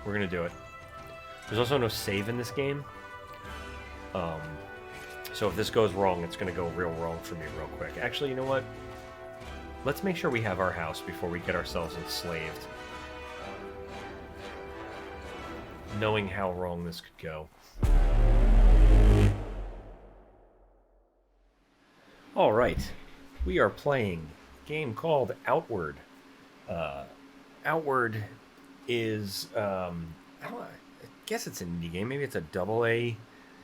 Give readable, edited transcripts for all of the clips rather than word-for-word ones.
We're gonna do it. There's also no save in this game. So if this goes wrong, it's gonna go real wrong for me real quick. Actually, you know what? Let's make sure we have our house before we get ourselves enslaved. Knowing how wrong this could go. Alright. We are playing a game called Outward. Outward is, I guess it's an indie game. Maybe it's a AA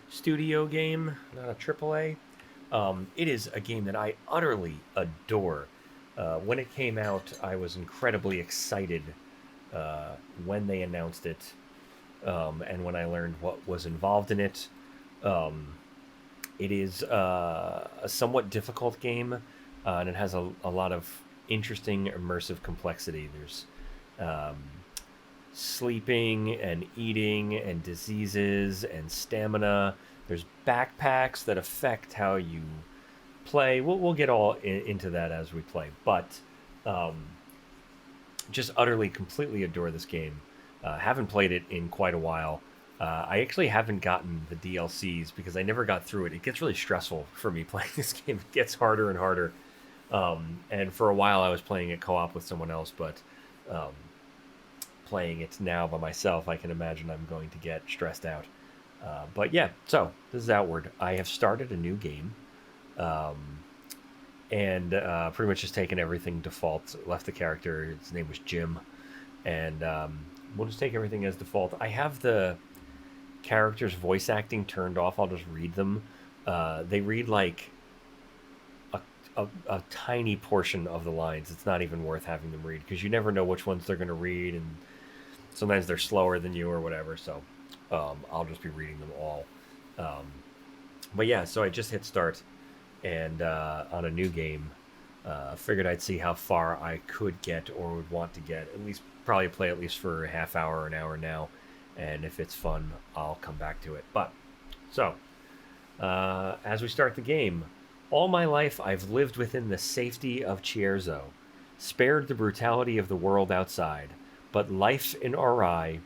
studio game, not a AAA. It is a game that I utterly adore. When it came out, I was incredibly excited when they announced it, and when I learned what was involved in it. It is a somewhat difficult game, and it has a lot of interesting immersive complexity. There's sleeping and eating and diseases and stamina. There's backpacks that affect how you play. We'll get all into that as we play, but just utterly, completely adore this game. Haven't played it in quite a while. I actually haven't gotten the DLCs because I never got through it. It gets really stressful for me playing this game. It gets harder and harder. And for a while I was playing it co-op with someone else, but playing it now by myself, I can imagine I'm going to get stressed out. But yeah, so this is Outward. I have started a new game. And pretty much just taken everything default. Left the character, his name was Jim. And we'll just take everything as default. I have the characters' voice acting turned off. I'll just read them. They read like a tiny portion of the lines. It's not even worth having them read because you never know which ones they're going to read, and sometimes they're slower than you or whatever. So I'll just be reading them all. But yeah, so I just hit start, and on a new game, figured I'd see how far I could get or would want to get. At least probably play at least for a half hour or an hour now. And if it's fun, I'll come back to it. But, so, as we start the game, all my life I've lived within the safety of Cierzo, spared the brutality of the world outside. But life in Aurai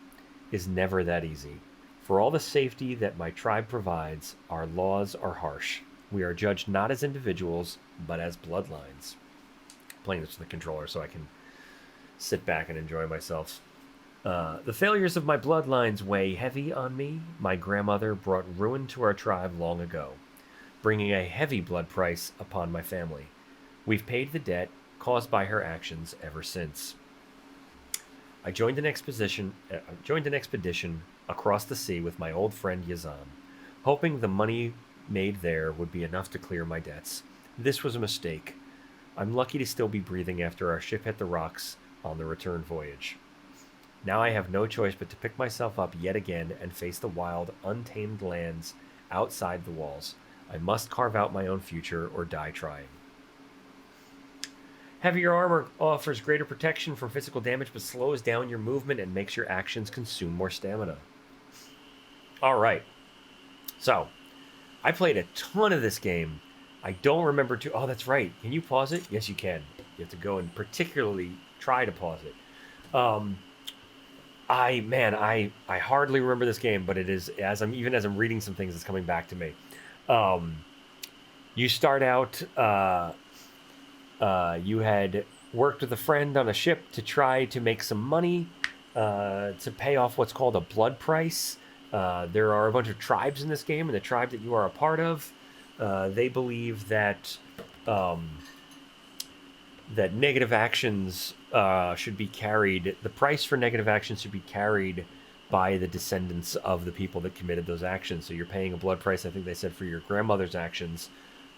is never that easy. For all the safety that my tribe provides, our laws are harsh. We are judged not as individuals, but as bloodlines. I'm playing this with the controller so I can sit back and enjoy myself. The failures of my bloodlines weigh heavy on me. My grandmother brought ruin to our tribe long ago, bringing a heavy blood price upon my family. We've paid the debt caused by her actions ever since. I joined an expedition across the sea with my old friend Yazan, hoping the money made there would be enough to clear my debts. This was a mistake. I'm lucky to still be breathing after our ship hit the rocks on the return voyage. Now I have no choice but to pick myself up yet again and face the wild, untamed lands outside the walls. I must carve out my own future or die trying. Heavier armor offers greater protection from physical damage but slows down your movement and makes your actions consume more stamina. Alright. So, I played a ton of this game. I don't remember to... Oh, that's right. Can you pause it? Yes, you can. You have to go and particularly try to pause it. I hardly remember this game, but it is, as I'm reading some things, it's coming back to me. You start out, you had worked with a friend on a ship to try to make some money, to pay off what's called a blood price. There are a bunch of tribes in this game, and the tribe that you are a part of, they believe that that negative actions should be carried. The price for negative actions should be carried by the descendants of the people that committed those actions. So you're paying a blood price, I think they said, for your grandmother's actions,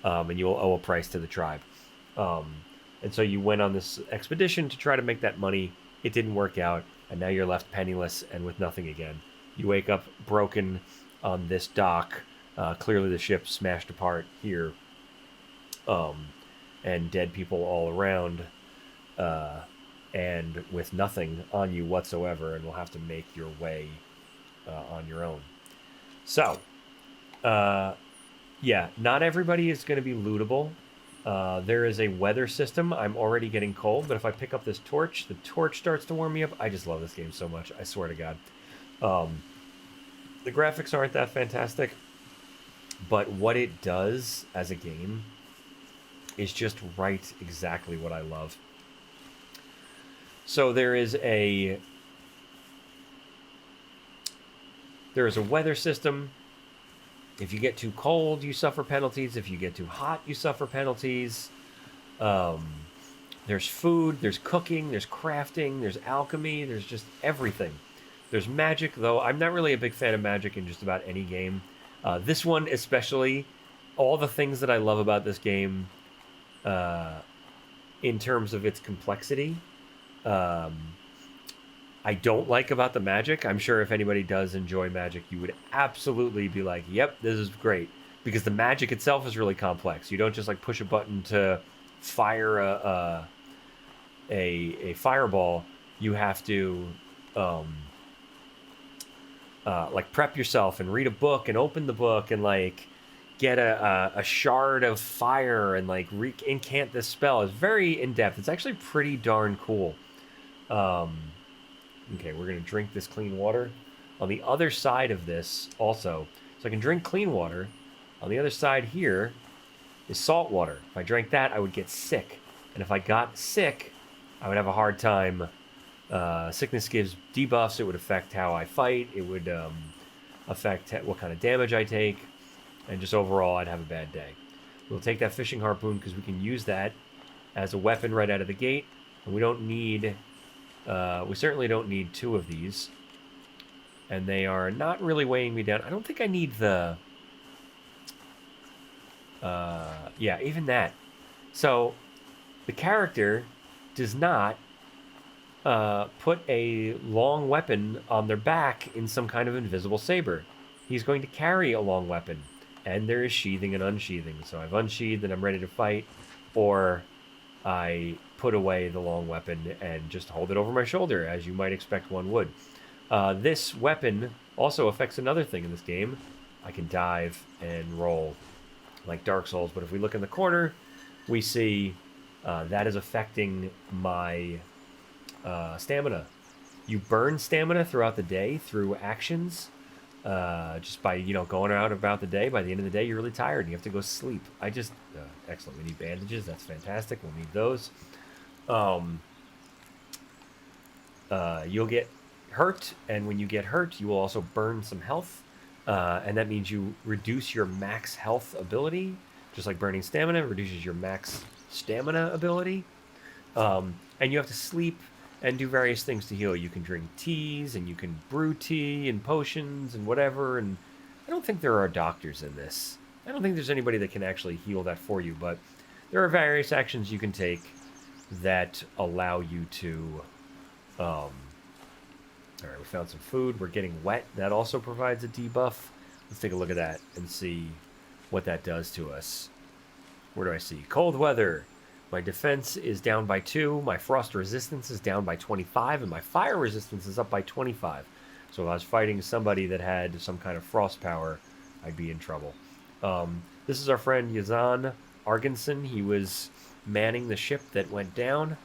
and you'll owe a price to the tribe. And so you went on this expedition to try to make that money. It didn't work out, and now you're left penniless and with nothing again. You wake up broken on this dock. Clearly the ship smashed apart here. And dead people all around. And with nothing on you whatsoever, and will have to make your way on your own. So, yeah, not everybody is going to be lootable. There is a weather system. I'm already getting cold, but if I pick up this torch, the torch starts to warm me up. I just love this game so much. I swear to God. Um, the graphics aren't that fantastic, but what it does as a game is just right exactly what I love. So there is a weather system. If you get too cold, you suffer penalties. If you get too hot, you suffer penalties. Um, there's food, there's cooking, there's crafting, there's alchemy, there's just everything. There's magic, though I'm not really a big fan of magic in just about any game. This one especially, all the things that I love about this game, uh, in terms of its complexity, um, I don't like about the magic. I'm sure if anybody does enjoy magic, you would absolutely be like, "Yep, this is great," because the magic itself is really complex. You don't just like push a button to fire a fireball. You have to um, like prep yourself and read a book and open the book and like get a shard of fire and like incant this spell. It's very in depth. It's actually pretty darn cool. Um, Okay, we're going to drink this clean water. On the other side of this, also, so I can drink clean water. On the other side here is salt water. If I drank that, I would get sick. And if I got sick, I would have a hard time. Sickness gives debuffs. It would affect how I fight. It would affect what kind of damage I take. And just overall, I'd have a bad day. We'll take that fishing harpoon because we can use that as a weapon right out of the gate. And we don't need... we certainly don't need two of these. And they are not really weighing me down. I don't think I need the... yeah, even that. So, the character does not put a long weapon on their back in some kind of invisible saber. He's going to carry a long weapon. And there is sheathing and unsheathing. So I've unsheathed and I'm ready to fight. Or I put away the long weapon and just hold it over my shoulder, as you might expect one would. This weapon also affects another thing in this game. I can dive and roll like Dark Souls, but if we look in the corner, we see that is affecting my stamina. You burn stamina throughout the day through actions, just by going out about the day. By the end of the day, you're really tired and you have to go sleep. Excellent. We need bandages. That's fantastic. We'll need those. You'll get hurt, and when you get hurt, you will also burn some health, and that means you reduce your max health ability, just like burning stamina reduces your max stamina ability. And you have to sleep and do various things to heal. You can drink teas, and you can brew tea and potions and whatever, and I don't think there are doctors in this. I don't think there's anybody that can actually heal that for you, but there are various actions you can take that allow you to... all right, we found some food. We're getting wet. That also provides a debuff. Let's take a look at that and see what that does to us. Where do I see? Cold weather. My defense is down by 2. My frost resistance is down by 25. And my fire resistance is up by 25. So if I was fighting somebody that had some kind of frost power, I'd be in trouble. This is our friend Yazan Argenson. He was manning the ship that went down.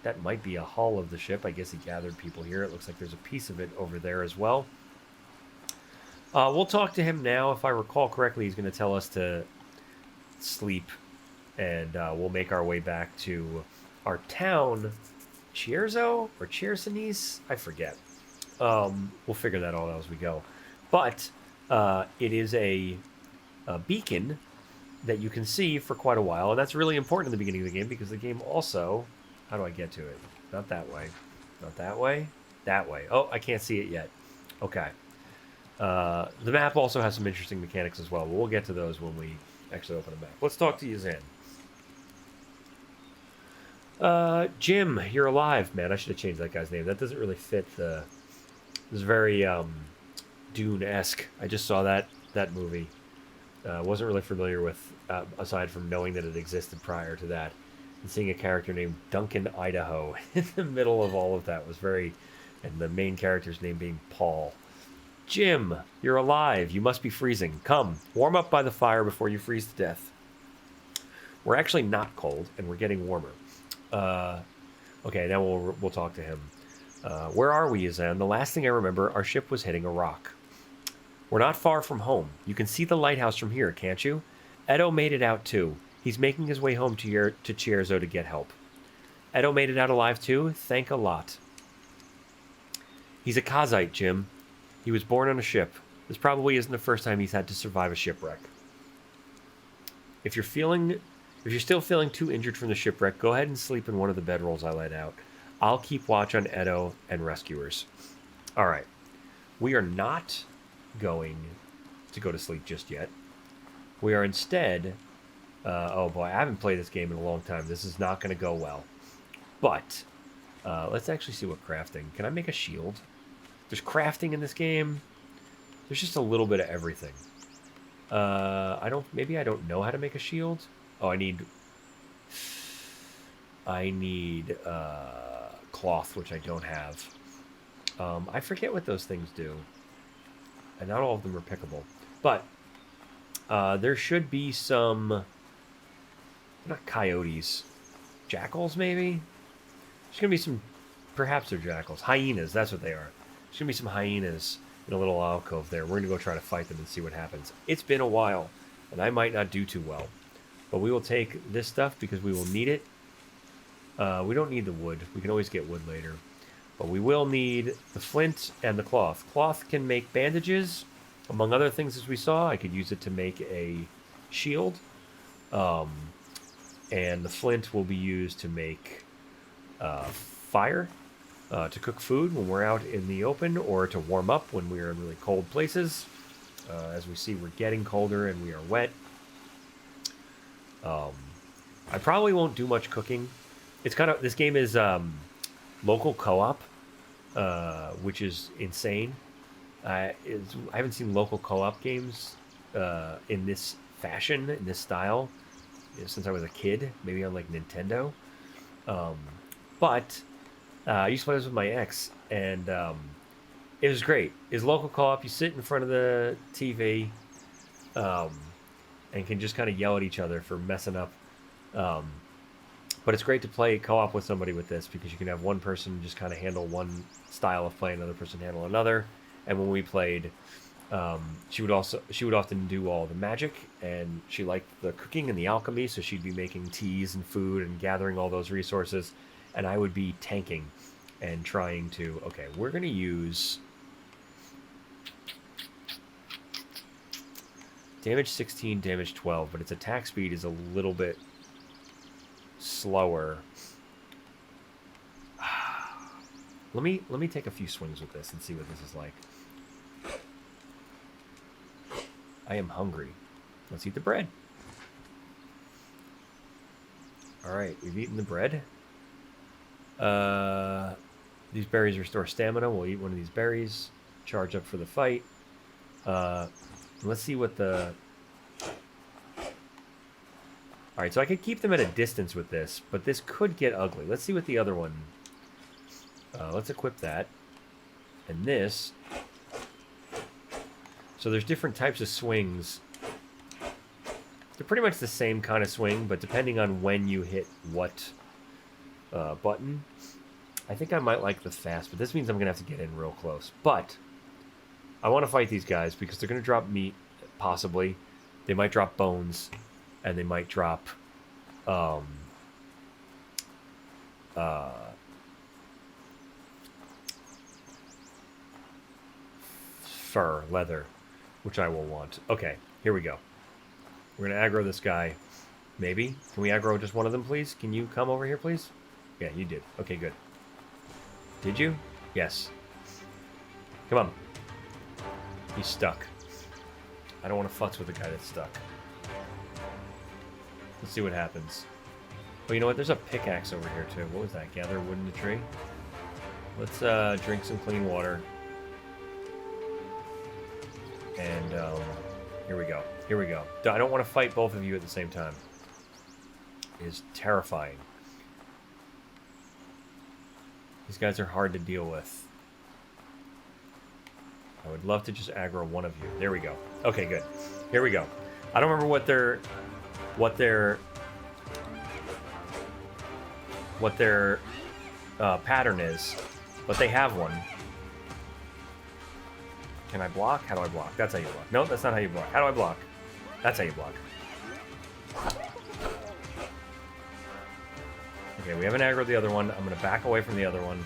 That might be a hull of the ship. I guess he gathered people here. It looks like there's a piece of it over there as well. We'll talk to him now. If I recall correctly, he's going to tell us to sleep. And we'll make our way back to our town. Chierzo or Chiersonis? I forget. We'll figure that all out as we go. But it is a beacon that you can see for quite a while. And that's really important in the beginning of the game because the game also... How do I get to it? Not that way. Not that way. That way. Oh, I can't see it yet. Okay. The map also has some interesting mechanics as well. But we'll get to those when we actually open a map. Let's talk to Yazan. Jim, you're alive. Man, I should have changed that guy's name. That doesn't really fit the... It's very Dune-esque. I just saw that movie. Wasn't really familiar with, aside from knowing that it existed prior to that. And seeing a character named Duncan Idaho in the middle of all of that was very... And the main character's name being Paul. Jim, you're alive. You must be freezing. Come, warm up by the fire before you freeze to death. We're actually not cold, and we're getting warmer. Okay, now we'll talk to him. Where are we, Izan? The last thing I remember, our ship was hitting a rock. We're not far from home. You can see the lighthouse from here, can't you? Edo made it out too. He's making his way home to Chierzo to get help. Edo made it out alive too? Thank a lot. He's a Kazite, Jim. He was born on a ship. This probably isn't the first time he's had to survive a shipwreck. If you're still feeling too injured from the shipwreck, go ahead and sleep in one of the bedrolls I laid out. I'll keep watch on Edo and rescuers. All right. We are not going to go to sleep just yet. We are instead... oh boy, I haven't played this game in a long time. This is not going to go well. But let's actually see what crafting... Can I make a shield? There's crafting in this game. There's just a little bit of everything. Maybe I don't know how to make a shield. Oh, I need cloth, which I don't have. I forget what those things do. And not all of them are pickable. But there should be some... Not coyotes. Jackals, maybe? There's going to be some... Perhaps they're jackals. Hyenas, that's what they are. There's going to be some hyenas in a little alcove there. We're going to go try to fight them and see what happens. It's been a while, and I might not do too well. But we will take this stuff because we will need it. We don't need the wood. We can always get wood later. But we will need the flint and the cloth. Cloth can make bandages, among other things as we saw. I could use it to make a shield. And the flint will be used to make fire, to cook food when we're out in the open, or to warm up when we're in really cold places. As we see, we're getting colder and we are wet. I probably won't do much cooking. It's kind of... This game is local co-op, which is insane. I haven't seen local co-op games in this fashion, in this style, since I was a kid, maybe on like Nintendo. But I used to play this with my ex, and it was great. It's local co-op. You sit in front of the TV and can just kind of yell at each other for messing up. But it's great to play co-op with somebody with this, because you can have one person just kind of handle one style of play, another person handle another. And when we played, she would often do all the magic, and she liked the cooking and the alchemy, so she'd be making teas and food and gathering all those resources, and I would be tanking and trying to... Okay, we're going to use... Damage 16, damage 12, but its attack speed is a little bit slower. Let me take a few swings with this and see what this is like. I am hungry. Let's eat the bread. Alright, we've eaten the bread. These berries restore stamina. We'll eat one of these berries. Charge up for the fight. Let's see what the... Alright, so I could keep them at a distance with this, but this could get ugly. Let's see what the other one... let's equip that. And this... So there's different types of swings. They're pretty much the same kind of swing, but depending on when you hit what button. I think I might like the fast, but this means I'm going to have to get in real close. But I want to fight these guys because they're going to drop meat, possibly. They might drop bones, and they might drop fur, leather, which I will want. Okay, here we go. We're going to aggro this guy. Maybe. Can we aggro just one of them, please? Can you come over here, please? Yeah, you did. Okay, good. Did you? Yes. Come on. He's stuck. I don't want to futz with the guy that's stuck. Let's see what happens. Oh, you know what? There's a pickaxe over here, too. What was that? Gather wood in the tree? Let's drink some clean water. And here we go. Here we go. I don't want to fight both of you at the same time. It is terrifying. These guys are hard to deal with. I would love to just aggro one of you. There we go. Okay, good. Here we go. I don't remember what their pattern is, but they have one. Can I block? How do I block? That's how you block. No, that's not how you block. How do I block? That's how you block. Okay, we haven't aggroed the other one. I'm going to back away from the other one.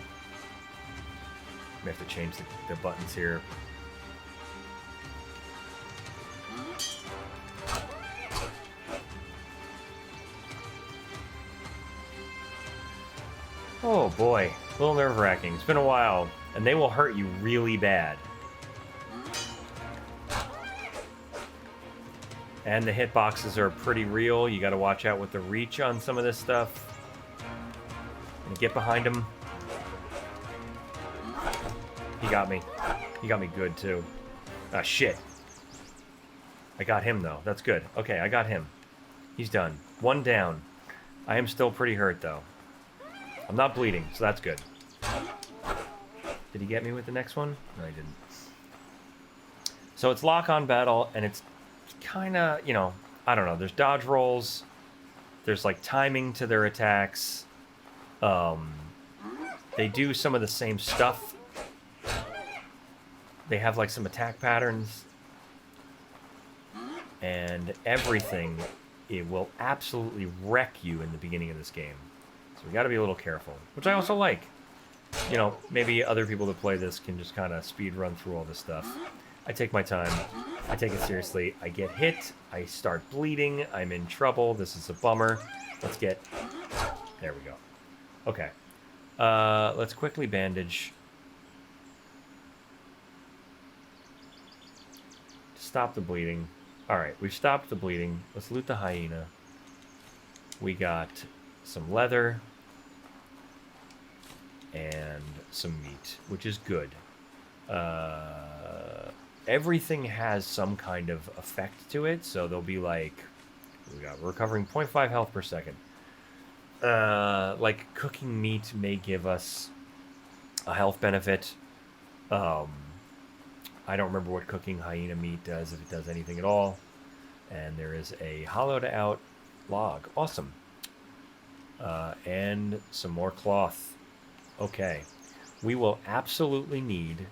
We have to change the buttons here. Oh boy, a little nerve-wracking. It's been a while, and they will hurt you really bad. And the hitboxes are pretty real. You got to watch out with the reach on some of this stuff. And get behind him. He got me. He got me good, too. Ah, shit. I got him, though. That's good. Okay, I got him. He's done. One down. I am still pretty hurt, though. I'm not bleeding, so that's good. Did he get me with the next one? No, he didn't. So it's lock-on battle, and it's kind of, you know, I don't know. There's dodge rolls. There's, like, timing to their attacks. They do some of the same stuff. They have, like, some attack patterns. And everything, it will absolutely wreck you in the beginning of this game. So we got to be a little careful, which I also like. You know, maybe other people that play this can just kind of speed run through all this stuff. I take my time. I take it seriously. I get hit. I start bleeding. I'm in trouble. This is a bummer. Let's get... There we go. Okay. Let's quickly bandage. Stop the bleeding. Alright, we've stopped the bleeding. Let's loot the hyena. We got some leather and some meat, which is good. Everything has some kind of effect to it, so they'll be like, we're recovering 0.5 health per second. Like cooking meat may give us a health benefit. I don't remember what cooking hyena meat does, if it does anything at all. And there is a hollowed out log. Awesome. And some more cloth. Okay. We will absolutely need,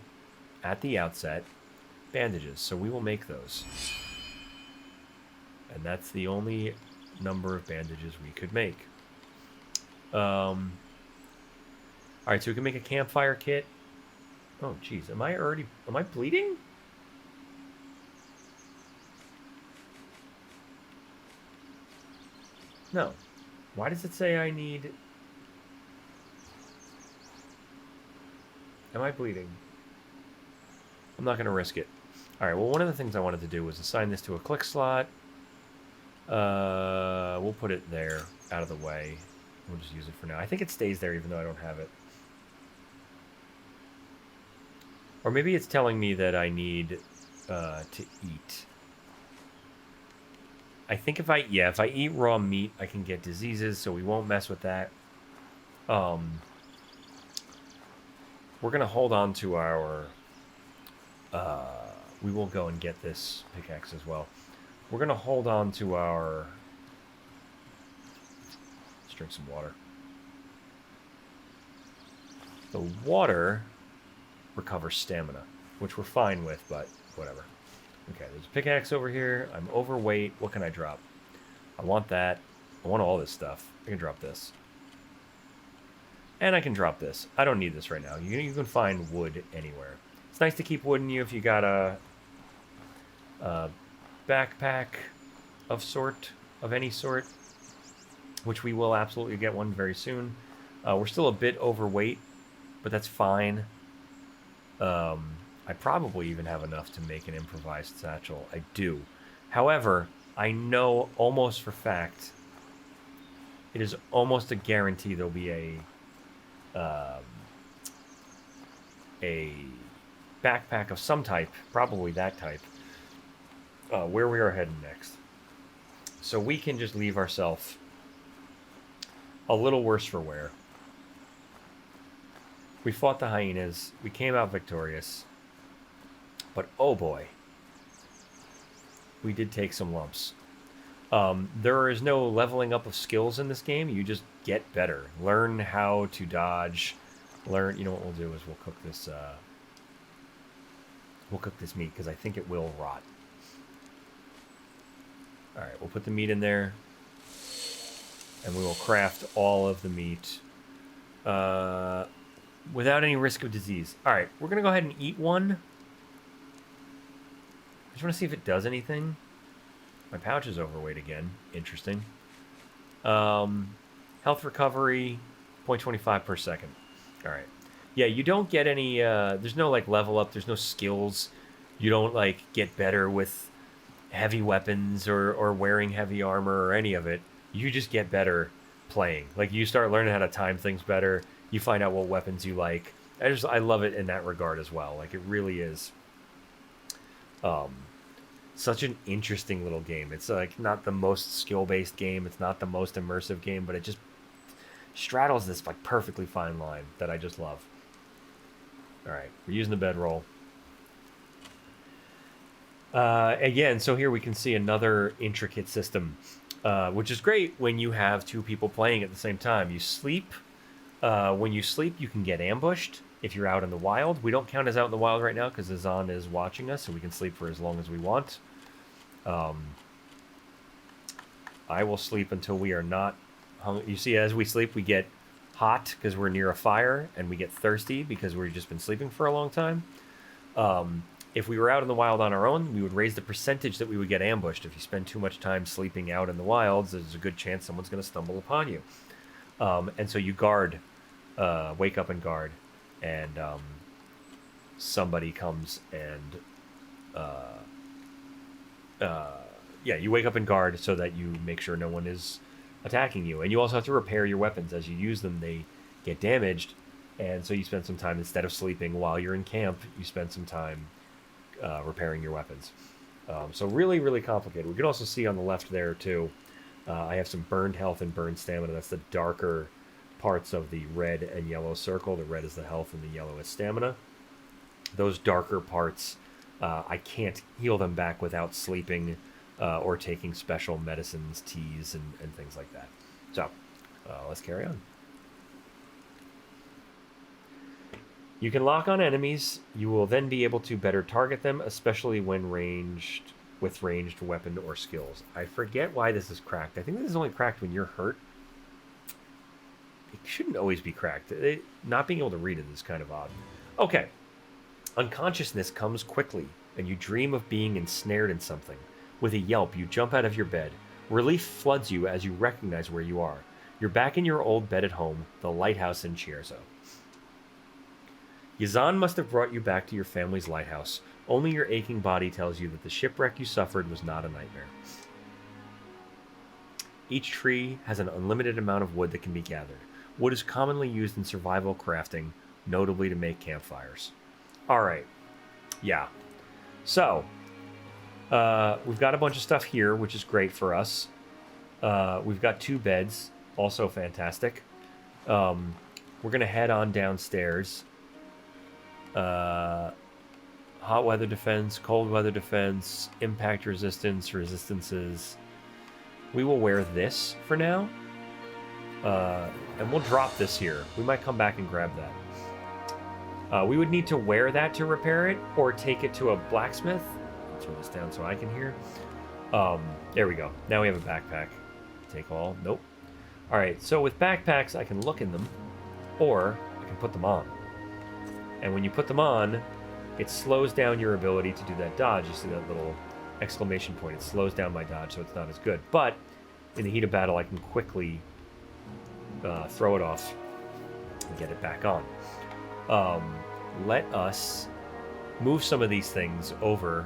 at the outset, bandages. So we will make those. And that's the only number of bandages we could make. Alright, so we can make a campfire kit. Oh, jeez. Am I bleeding? No. Why does it say I need... Am I bleeding? I'm not going to risk it. Alright, well, one of the things I wanted to do was assign this to a click slot. We'll put it there, out of the way. We'll just use it for now. I think it stays there even though I don't have it. Or maybe it's telling me that I need to eat. I think if I eat raw meat, I can get diseases, so we won't mess with that. We're going to hold on to our... we will go and get this pickaxe as well. We're going to hold on to our... Let's drink some water. The water recovers stamina, which we're fine with, but whatever. Okay, there's a pickaxe over here. I'm overweight. What can I drop? I want that. I want all this stuff. I can drop this. And I can drop this. I don't need this right now. You can find wood anywhere. It's nice to keep wood in you if you got a backpack of any sort, which we will absolutely get one very soon. We're still a bit overweight, but that's fine. I probably even have enough to make an improvised satchel. I do. However, I know almost for fact, it is almost a guarantee there'll be a backpack of some type, probably that type, where we are heading next. So we can just leave ourselves a little worse for wear. We fought the hyenas. We came out victorious. But oh boy, we did take some lumps. There is no leveling up of skills in this game. You just get better. Learn how to dodge. learn. You know what we'll do is we'll cook this. We'll cook this meat because I think it will rot. All right, we'll put the meat in there, and we will craft all of the meat without any risk of disease. All right, we're gonna go ahead and eat one. I just want to see if it does anything. My pouch is overweight again. Interesting. Health recovery, 0.25 per second. All right. Yeah, you don't get any. There's no like level up. There's no skills. You don't like get better with heavy weapons or wearing heavy armor or any of it. You just get better playing. Like you start learning how to time things better. You find out what weapons you like. I love it in that regard as well. Like it really is. Such an interesting little game. It's like not the most skill-based game. It's not the most immersive game, but it just straddles this like perfectly fine line that I just love. All right, we're using the bedroll. Again, so here we can see another intricate system, which is great when you have two people playing at the same time. You sleep. When you sleep, you can get ambushed if you're out in the wild. We don't count as out in the wild right now because Azan is watching us, so we can sleep for as long as we want. I will sleep until we are not hungry. You see, as we sleep, we get hot because we're near a fire, and we get thirsty because we've just been sleeping for a long time. If we were out in the wild on our own, we would raise the percentage that we would get ambushed. If you spend too much time sleeping out in the wilds, there's a good chance someone's going to stumble upon you. And so you guard, wake up and guard, and somebody comes and yeah, you wake up and guard so that you make sure no one is attacking you. And you also have to repair your weapons. As you use them, they get damaged, and so you spend some time, instead of sleeping while you're in camp, you spend some time repairing your weapons. So really, really complicated. We can also see on the left there, too, I have some burned health and burned stamina. That's the darker parts of the red and yellow circle. The red is the health and the yellow is stamina. Those darker parts, I can't heal them back without sleeping or taking special medicines, teas, and things like that. So, let's carry on. You can lock on enemies. You will then be able to better target them, especially when with ranged weapon or skills. I forget why this is cracked. I think this is only cracked when you're hurt. It shouldn't always be cracked. Not being able to read it is kind of odd. Okay. Unconsciousness comes quickly, and you dream of being ensnared in something. With a yelp, you jump out of your bed. Relief floods you as you recognize where you are. You're back in your old bed at home, the lighthouse in Chierzo. Yazan must have brought you back to your family's lighthouse. Only your aching body tells you that the shipwreck you suffered was not a nightmare. Each tree has an unlimited amount of wood that can be gathered. Wood is commonly used in survival crafting, notably to make campfires. Alright. Yeah. So, we've got a bunch of stuff here, which is great for us. We've got 2 beds, also fantastic. We're going to head on downstairs. Hot weather defense, cold weather defense, impact resistance, resistances. We will wear this for now. And we'll drop this here. We might come back and grab that. We would need to wear that to repair it, or take it to a blacksmith. I'll turn this down so I can hear. There we go. Now we have a backpack. Take all. Nope. Alright, so with backpacks, I can look in them, or I can put them on. And when you put them on, it slows down your ability to do that dodge. You see that little exclamation point. It slows down my dodge, so it's not as good. But in the heat of battle, I can quickly throw it off and get it back on. Let us move some of these things over.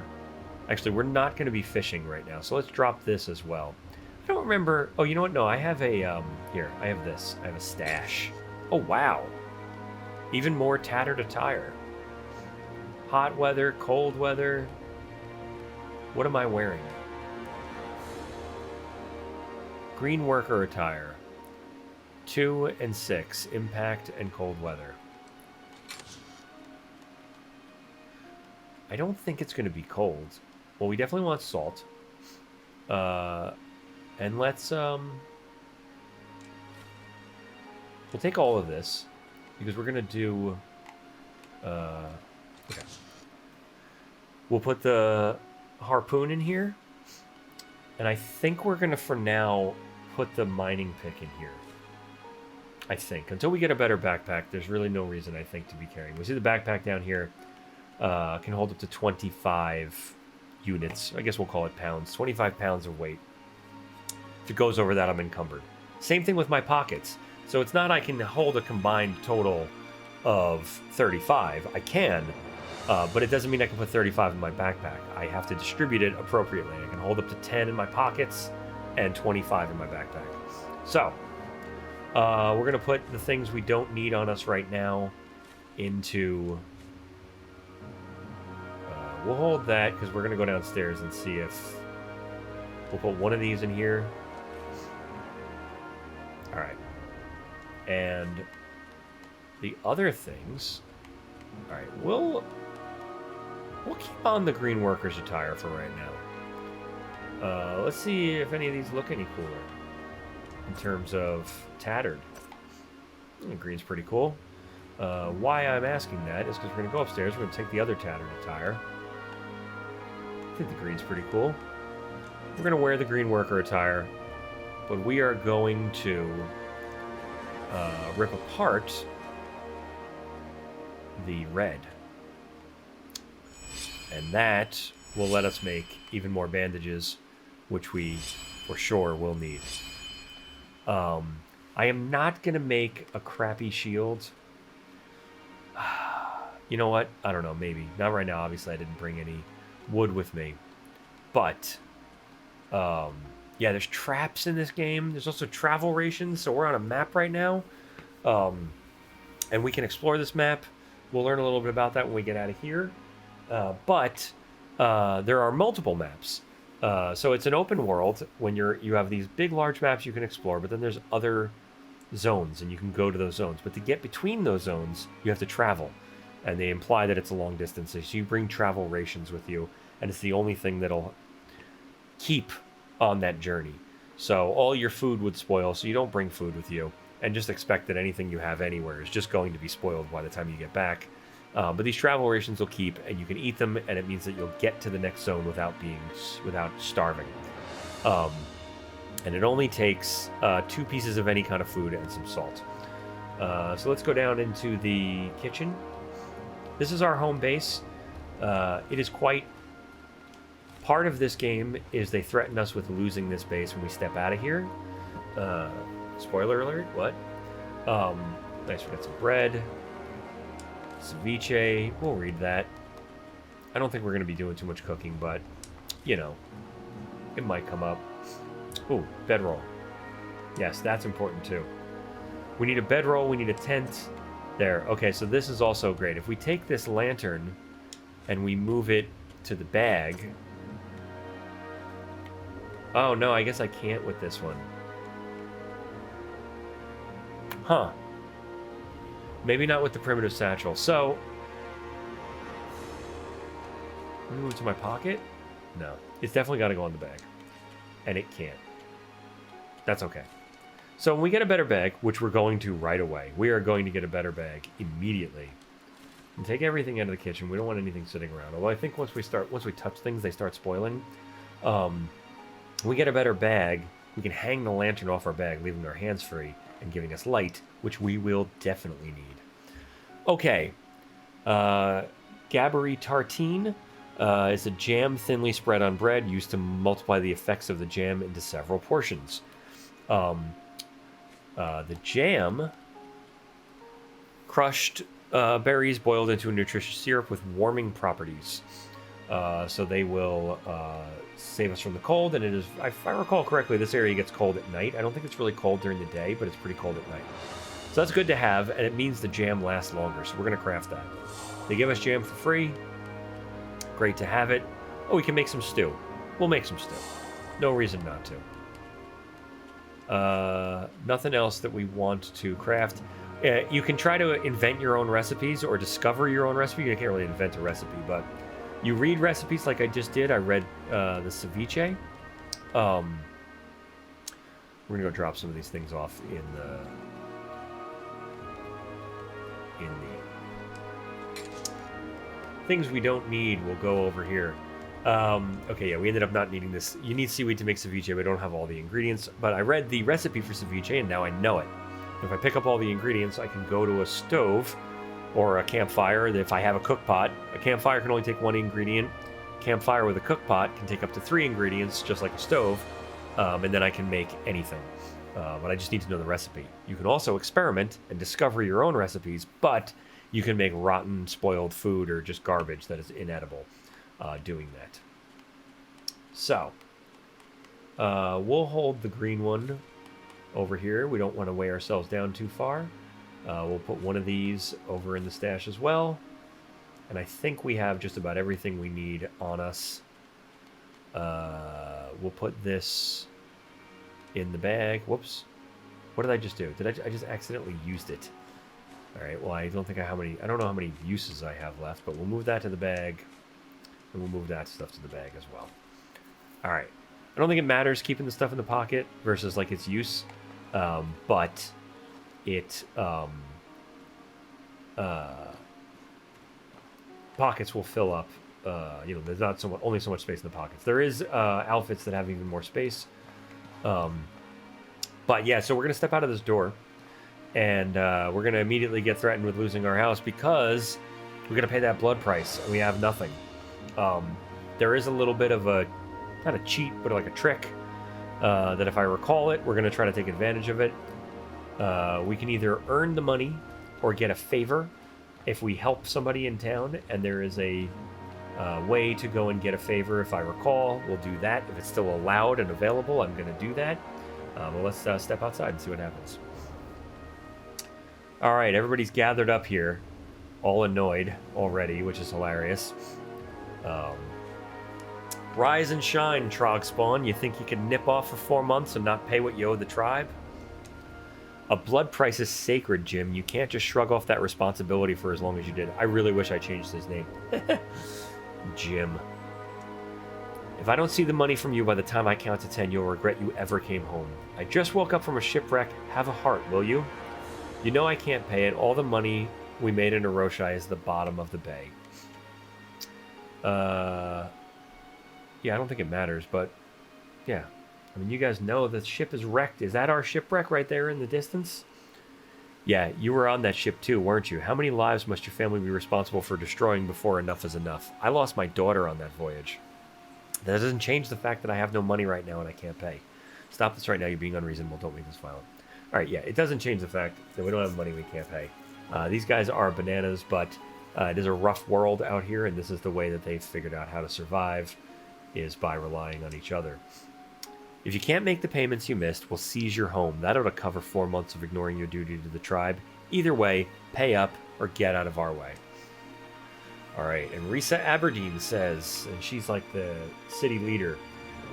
Actually, we're not going to be fishing right now, so let's drop this as well. I don't remember. Oh, you know what? No, I have a here. I have this. I have a stash. Oh, wow. Even more tattered attire. Hot weather, cold weather. What am I wearing? Green worker attire. 2 and 6. Impact and cold weather. I don't think it's going to be cold. Well, we definitely want salt. And let's... We'll take all of this. because we're going to do... okay. We'll put the harpoon in here. And I think we're going to, for now, put the mining pick in here. I think. Until we get a better backpack, there's really no reason, I think, to be carrying. We see the backpack down here can hold up to 25 units. I guess we'll call it pounds. 25 pounds of weight. If it goes over that, I'm encumbered. Same thing with my pockets. So it's not I can hold a combined total of 35. I can, but it doesn't mean I can put 35 in my backpack. I have to distribute it appropriately. I can hold up to 10 in my pockets and 25 in my backpack. So, we're going to put the things we don't need on us right now into... we'll hold that because we're going to go downstairs and see if... We'll put one of these in here. Alright. And the other things... Alright, we'll keep on the green workers attire for right now. Let's see if any of these look any cooler. In terms of tattered. The green's pretty cool. Why I'm asking that is because we're going to go upstairs. We're going to take the other tattered attire. I think the green's pretty cool. We're going to wear the green worker attire. But we are going to rip apart the red. And that will let us make even more bandages, which we for sure will need. I am not going to make a crappy shield. You know what? I don't know, maybe. Not right now, obviously I didn't bring any wood with me. But, yeah, there's traps in this game. There's also travel rations, so we're on a map right now. And we can explore this map. We'll learn a little bit about that when we get out of here. But there are multiple maps. So it's an open world when you have these big, large maps you can explore, but then there's other zones, and you can go to those zones. But to get between those zones, you have to travel. And they imply that it's a long distance. So you bring travel rations with you, and it's the only thing that'll keep on that journey. So all your food would spoil, so you don't bring food with you. And just expect that anything you have anywhere is just going to be spoiled by the time you get back. But these travel rations will keep, and you can eat them, and it means that you'll get to the next zone without starving. And it only takes 2 pieces of any kind of food and some salt. So let's go down into the kitchen. This is our home base. It is quite... Part of this game is they threaten us with losing this base when we step out of here. Spoiler alert, what? Nice, we got some bread. Ceviche, we'll read that. I don't think we're going to be doing too much cooking, but, you know, it might come up. Ooh, bedroll. Yes, that's important too. We need a bedroll, we need a tent. There, okay, so this is also great. If we take this lantern and we move it to the bag... Oh, no, I guess I can't with this one. Huh. Maybe not with the primitive satchel. So, let me move it to my pocket? No. It's definitely got to go on the bag. And it can't. That's okay. So when we get a better bag, which we're going to right away, we are going to get a better bag immediately. And take everything out of the kitchen. We don't want anything sitting around. Although I think once we touch things, they start spoiling. When we get a better bag, we can hang the lantern off our bag, leaving our hands free and giving us light, which we will definitely need. Okay. Gabbery tartine is a jam thinly spread on bread used to multiply the effects of the jam into several portions. The jam, crushed berries boiled into a nutritious syrup with warming properties. So they will save us from the cold, and it is, if I recall correctly, this area gets cold at night. I don't think it's really cold during the day, but it's pretty cold at night. So that's good to have, and it means the jam lasts longer, so we're going to craft that. They give us jam for free. Great to have it. Oh, we can make some stew. We'll make some stew. No reason not to. Nothing else that we want to craft. You can try to invent your own recipes or discover your own recipe. You can't really invent a recipe, but you read recipes like I just did. I read the ceviche. We're going to go drop some of these things off in the in the things we don't need. We'll go over here. Okay, yeah, we ended up not needing this. You need seaweed to make ceviche, but I don't have all the ingredients. But I read the recipe for ceviche, and now I know it. If I pick up all the ingredients, I can go to a stove or a campfire. If I have a cook pot, a campfire can only take one ingredient. Campfire with a cook pot can take up to 3 ingredients, just like a stove, and then I can make anything. But I just need to know the recipe. You can also experiment and discover your own recipes, but you can make rotten, spoiled food or just garbage that is inedible doing that. So, we'll hold the green one over here. We don't want to weigh ourselves down too far. We'll put one of these over in the stash as well. And I think we have just about everything we need on us. We'll put this in the bag. Whoops. What did I just do? I just accidentally used it. All right, well, I don't know how many uses I have left, but we'll move that to the bag. And we'll move that stuff to the bag as well. All right. I don't think it matters keeping the stuff in the pocket versus like its use. But it... pockets will fill up. There's not only so much space in the pockets. There is outfits that have even more space. But yeah, so we're gonna step out of this door, and we're gonna immediately get threatened with losing our house because we're gonna pay that blood price, and we have nothing. There is a little bit of a, not a cheat, but like a trick that if I recall it, we're gonna try to take advantage of it. We can either earn the money or get a favor if we help somebody in town, and there is a way to go and get a favor. If I recall, we'll do that. If it's still allowed and available, I'm going to do that. Well, let's step outside and see what happens. All right, everybody's gathered up here, all annoyed already, which is hilarious. Rise and shine, Trog Spawn. You think you can nip off for 4 months and not pay what you owe the tribe? A blood price is sacred, Jim. You can't just shrug off that responsibility for as long as you did. I really wish I changed his name. Jim. If I don't see the money from you by the time I count to 10, you'll regret you ever came home. I just woke up from a shipwreck. Have a heart, will you? You know I can't pay it. All the money we made in Aurai is the bottom of the bay. Yeah, I don't think it matters, but yeah. I mean, you guys know the ship is wrecked. Is that our shipwreck right there in the distance? Yeah, you were on that ship too, weren't you? How many lives must your family be responsible for destroying before enough is enough? I lost my daughter on that voyage. That doesn't change the fact that I have no money right now and I can't pay. Stop this right now. You're being unreasonable. Don't make this violent. All right, yeah, it doesn't change the fact that we don't have money we can't pay. These guys are bananas, but it is a rough world out here, and this is the way that they've figured out how to survive, is by relying on each other. If you can't make the payments you missed, we'll seize your home. That ought to cover 4 months of ignoring your duty to the tribe. Either way, pay up or get out of our way. All right, and Risa Aberdeen says, and she's like the city leader,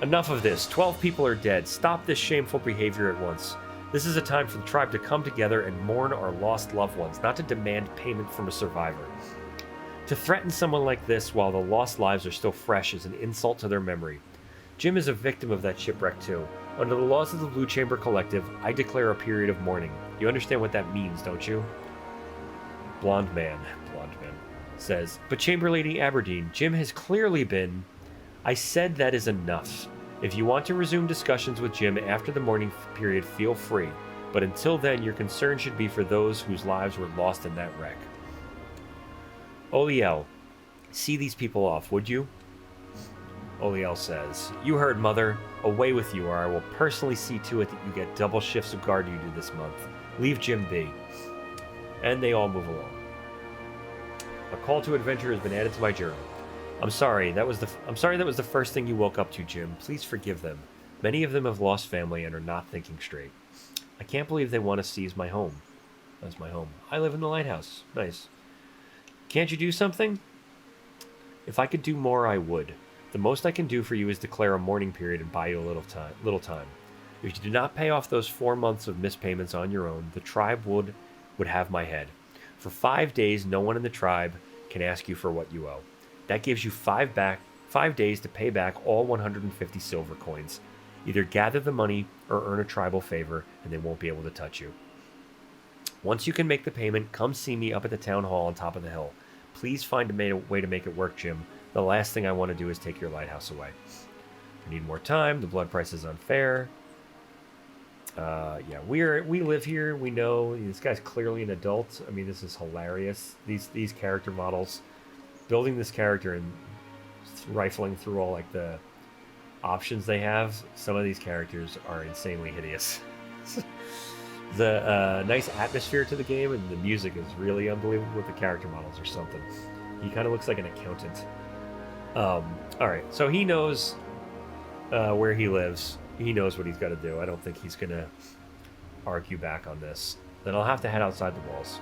enough of this. 12 people are dead. Stop this shameful behavior at once. This is a time for the tribe to come together and mourn our lost loved ones, not to demand payment from a survivor. To threaten someone like this while the lost lives are still fresh is an insult to their memory. Jim is a victim of that shipwreck too. Under the laws of the Blue Chamber Collective, I declare a period of mourning. You understand what that means, don't you? Blonde man says, but Chamber Lady Aberdeen, Jim has clearly been... I said that is enough. If you want to resume discussions with Jim after the mourning period, feel free. But until then, your concern should be for those whose lives were lost in that wreck. Oliel, see these people off, would you? Oliel says, you heard, Mother. Away with you, or I will personally see to it that you get double shifts of guard duty this month. Leave Jim be. And they all move along. A call to adventure has been added to my journal. I'm sorry that was the first thing you woke up to, Jim. Please forgive them. Many of them have lost family and are not thinking straight. I can't believe they want to seize my home. That's my home. I live in the lighthouse. Nice. Can't you do something? If I could do more, I would. The most I can do for you is declare a mourning period and buy you a little time. If you do not pay off those 4 months of missed payments on your own, the tribe would have my head. For 5 days, no one in the tribe can ask you for what you owe. That gives you 5 days to pay back all 150 silver coins. Either gather the money or earn a tribal favor, and they won't be able to touch you. Once you can make the payment, come see me up at the town hall on top of the hill. Please find a way to make it work, Jim. The last thing I want to do is take your lighthouse away. I need more time. The blood price is unfair. Yeah, we live here. We know this guy's clearly an adult. I mean, this is hilarious. These character models, building this character and rifling through all like the options they have. Some of these characters are insanely hideous. The nice atmosphere to the game and the music is really unbelievable with the character models or something. He kind of looks like an accountant. All right, so he knows where he lives. He knows what he's got to do. I don't think he's going to argue back on this. Then I'll have to head outside the walls.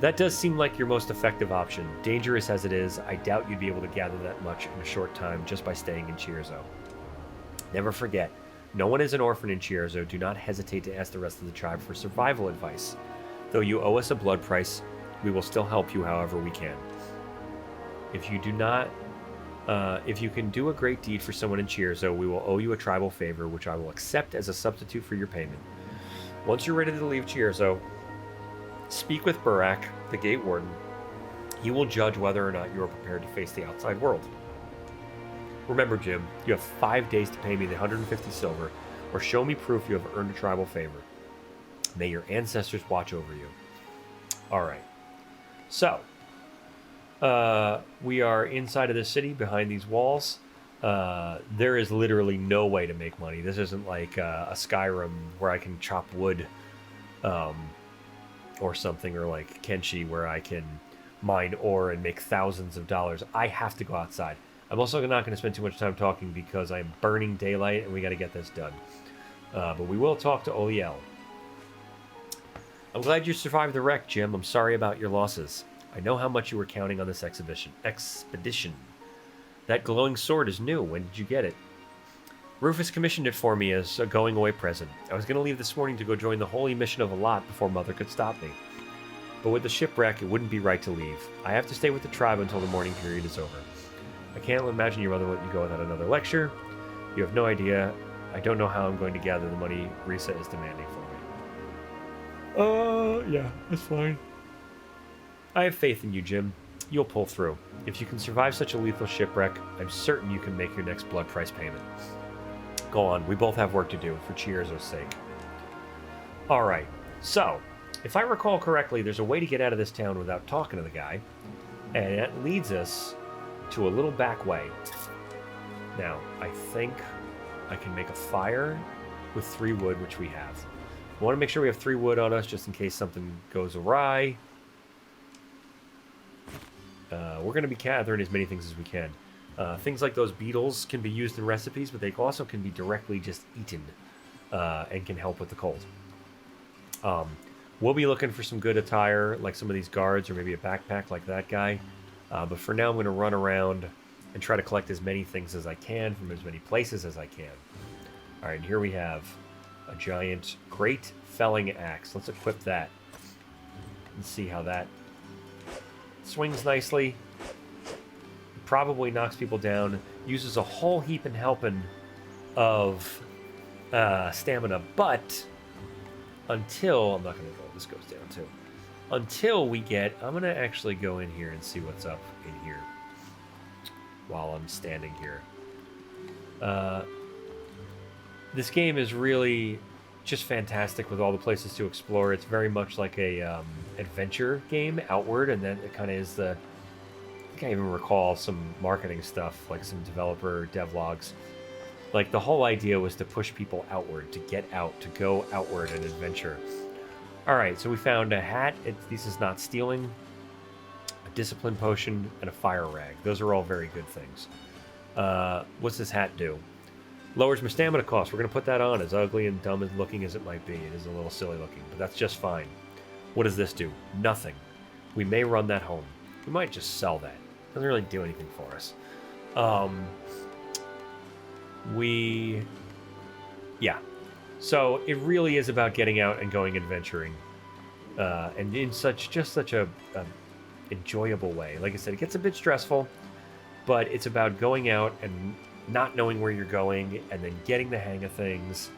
That does seem like your most effective option. Dangerous as it is, I doubt you'd be able to gather that much in a short time just by staying in Chierzo. Never forget, no one is an orphan in Chierzo. Do not hesitate to ask the rest of the tribe for survival advice. Though you owe us a blood price, we will still help you however we can. If you can do a great deed for someone in Chierzo, we will owe you a tribal favor, which I will accept as a substitute for your payment. Once you're ready to leave Chierzo, speak with Burak, the gate warden. He will judge whether or not you are prepared to face the outside world. Remember, Jim, you have 5 days to pay me the 150 silver, or show me proof you have earned a tribal favor. May your ancestors watch over you. All right. So, we are inside of the city, behind these walls. There is literally no way to make money. This isn't like a Skyrim where I can chop wood, or something, or like Kenshi where I can mine ore and make thousands of dollars. I have to go outside. I'm also not going to spend too much time talking because I'm burning daylight and we got to get this done. But we will talk to Oliel. I'm glad you survived the wreck, Jim. I'm sorry about your losses. I know how much you were counting on this expedition. That glowing sword is new. When did you get it? Rufus commissioned it for me as a going-away present. I was going to leave this morning to go join the holy mission of Alat before Mother could stop me. But with the shipwreck, it wouldn't be right to leave. I have to stay with the tribe until the mourning period is over. I can't imagine your mother let you go without another lecture. You have no idea. I don't know how I'm going to gather the money Risa is demanding for me. Yeah, that's fine. I have faith in you, Jim. You'll pull through. If you can survive such a lethal shipwreck, I'm certain you can make your next blood price payment. Go on, we both have work to do, for Chierzo's sake. Alright, so, if I recall correctly, there's a way to get out of this town without talking to the guy, and that leads us to a little back way. Now, I think I can make a fire with 3 wood, which we have. I want to make sure we have 3 wood on us, just in case something goes awry. We're going to be gathering as many things as we can. Things like those beetles can be used in recipes, but they also can be directly just eaten and can help with the cold. We'll be looking for some good attire, like some of these guards, or maybe a backpack like that guy. But for now, I'm going to run around and try to collect as many things as I can from as many places as I can. All right, and here we have a giant, great felling axe. Let's equip that and see how that swings nicely. Probably knocks people down. Uses a whole heap and helping of stamina, but until I'm not going to go. This goes down too. Until we get, I'm going to actually go in here and see what's up in here while I'm standing here. This game is really just fantastic with all the places to explore. It's very much like a adventure game, Outward, and then it kind of is the, I can't even recall some marketing stuff, like some developer devlogs. Like the whole idea was to push people outward, to get out, to go outward and adventure. Alright, so we found a hat. This is not stealing. A discipline potion and a fire rag. Those are all very good things. What's this hat do? Lowers my stamina cost. We're going to put that on, as ugly and dumb as looking as it might be. It is a little silly looking, but that's just fine. What does this do? Nothing. We may run that home. We might just sell that. Doesn't really do anything for us. Yeah. So it really is about getting out and going adventuring, and in such a enjoyable way. Like I said, it gets a bit stressful, but it's about going out and not knowing where you're going, and then getting the hang of things,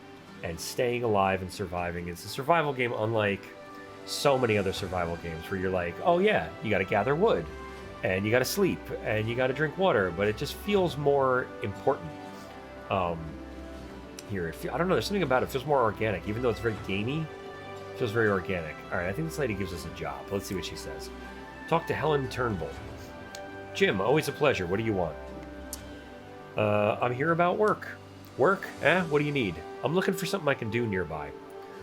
and staying alive and surviving. It's a survival game unlike so many other survival games where you're like, oh yeah, you got to gather wood, and you got to sleep, and you got to drink water, but it just feels more important. Here, I don't know, there's something about it. It feels more organic, even though it's very gamey. It feels very organic. All right, I think this lady gives us a job. Let's see what she says. Talk to Helen Turnbull. Jim, always a pleasure. What do you want? I'm here about work. Work? What do you need? I'm looking for something I can do nearby.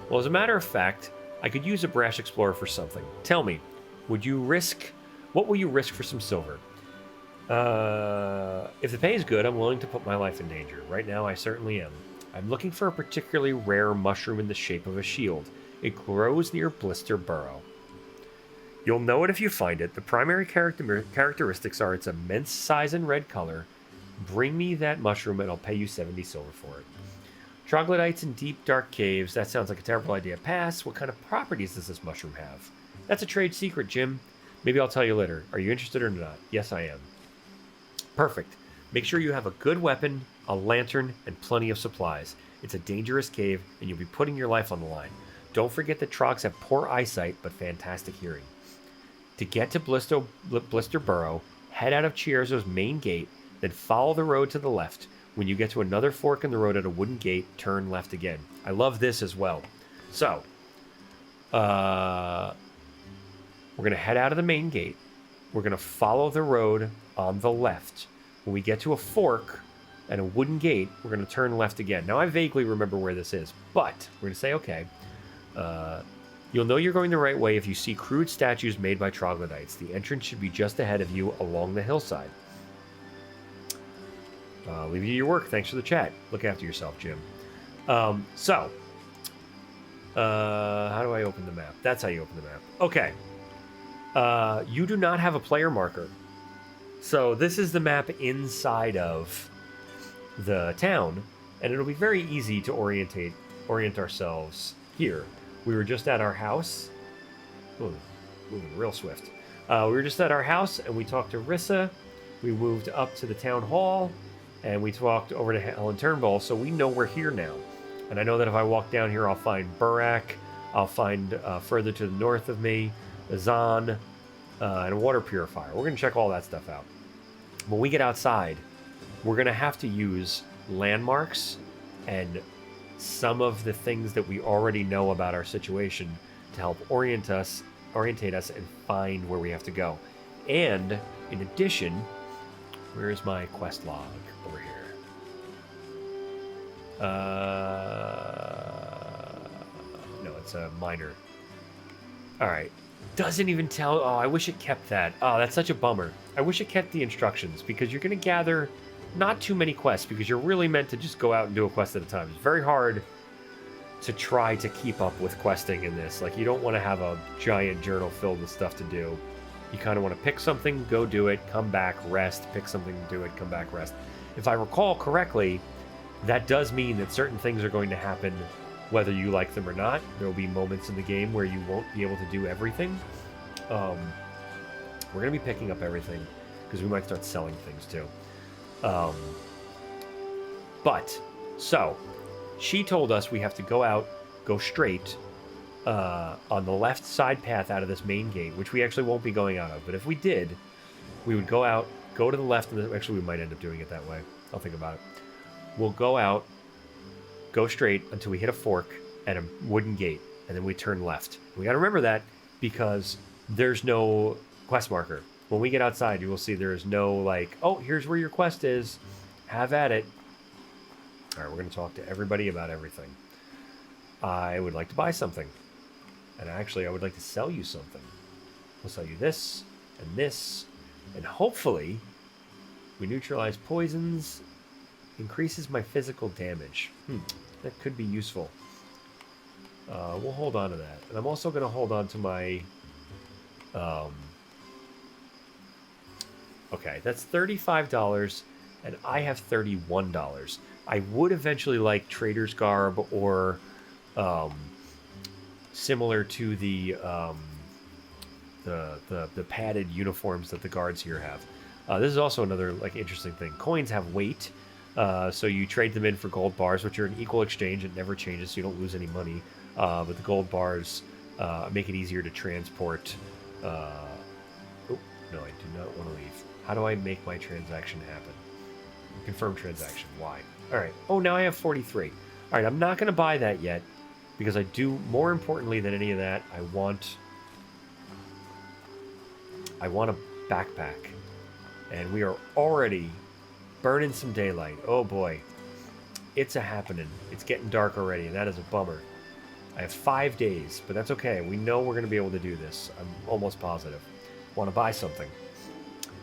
Well, as a matter of fact, I could use a brash explorer for something. Tell me, what will you risk for some silver? If the pay is good, I'm willing to put my life in danger. Right now, I certainly am. I'm looking for a particularly rare mushroom in the shape of a shield. It grows near Blister Burrow. You'll know it if you find it. The primary characteristics are its immense size and red color. Bring me that mushroom and I'll pay you 70 silver for it. Troglodytes in deep, dark caves. That sounds like a terrible idea. Pass. What kind of properties does this mushroom have? That's a trade secret, Jim. Maybe I'll tell you later. Are you interested or not? Yes, I am. Perfect. Make sure you have a good weapon, a lantern, and plenty of supplies. It's a dangerous cave, and you'll be putting your life on the line. Don't forget that trogs have poor eyesight, but fantastic hearing. To get to Blister Burrow, head out of Chierzo's main gate, then follow the road to the left. When you get to another fork in the road at a wooden gate, turn left again. I love this as well. So, we're going to head out of the main gate. We're going to follow the road on the left. When we get to a fork and a wooden gate, we're going to turn left again. Now, I vaguely remember where this is, but we're going to say, okay, you'll know you're going the right way if you see crude statues made by troglodytes. The entrance should be just ahead of you along the hillside. Leave you your work. Thanks for the chat. Look after yourself, Jim. How do I open the map? That's how you open the map. Okay. You do not have a player marker. So this is the map inside of the town, and it'll be very easy to orient ourselves here. We were just at our house. Ooh, moving real swift. We were just at our house, and we talked to Rissa. We moved up to the town hall, and we talked over to Helen Turnbull, so we know we're here now. And I know that if I walk down here, I'll find Burak. I'll find further to the north of me, Zan, and a water purifier. We're going to check all that stuff out. When we get outside, we're going to have to use landmarks and some of the things that we already know about our situation to help orientate us and find where we have to go. And in addition, where is my quest log? Over here. No, it's a minor. All right. Doesn't even tell. Oh, I wish it kept that. Oh, that's such a bummer. I wish it kept the instructions, because you're going to gather not too many quests, because you're really meant to just go out and do a quest at a time. It's very hard to try to keep up with questing in this. Like, you don't want to have a giant journal filled with stuff to do. You kind of want to pick something, go do it, come back, rest, pick something, do it, come back, rest. If I recall correctly, that does mean that certain things are going to happen whether you like them or not. There will be moments in the game where you won't be able to do everything. We're going to be picking up everything, because we might start selling things too. So, she told us we have to go straight on the left side path out of this main gate, which we actually won't be going out of. But if we did, we would go out, go to the left, and actually we might end up doing it that way. I'll think about it. We'll go out, go straight until we hit a fork and a wooden gate, and then we turn left. We got to remember that, because there's no quest marker. When we get outside, you will see there is no, like, oh, here's where your quest is. Have at it. All right, we're going to talk to everybody about everything. I would like to buy something. And actually, I would like to sell you something. We'll sell you this, and hopefully, we neutralize poisons, increases my physical damage. That could be useful. We'll hold on to that. And I'm also going to hold on to my... okay, that's $35, and I have $31. I would eventually like Trader's Garb, or similar to the padded uniforms that the guards here have. This is also another interesting thing. Coins have weight, so you trade them in for gold bars, which are an equal exchange. It never changes, so you don't lose any money. But the gold bars make it easier to transport. Oh, no, I do not want to leave. How do I make my transaction happen? Confirm transaction. Why? All right. Oh, now I have 43. All right, I'm not going to buy that yet because I do, more importantly than any of that, I want a backpack. And we are already burning some daylight. Oh, boy. It's a happening. It's getting dark already, and that is a bummer. I have 5 days, but that's okay. We know we're going to be able to do this. I'm almost positive. Want to buy something.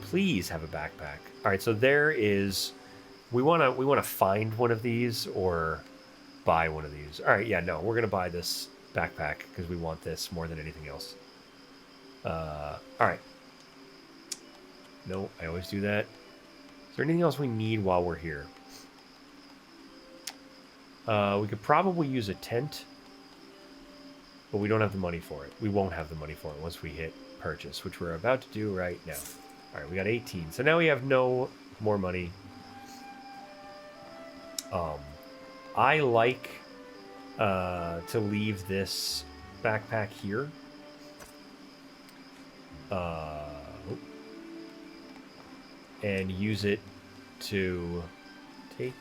Please have a backpack. All right, so there is... We want to find one of these or buy one of these. All right, yeah, no, we're going to buy this backpack because we want this more than anything else. All right. No, I always do that. Is there anything else we need while we're here? We could probably use a tent, but we don't have the money for it. We won't have the money for it once we hit purchase, which we're about to do right now. All right, we got 18. So now we have no more money. I like to leave this backpack here. And use it to take...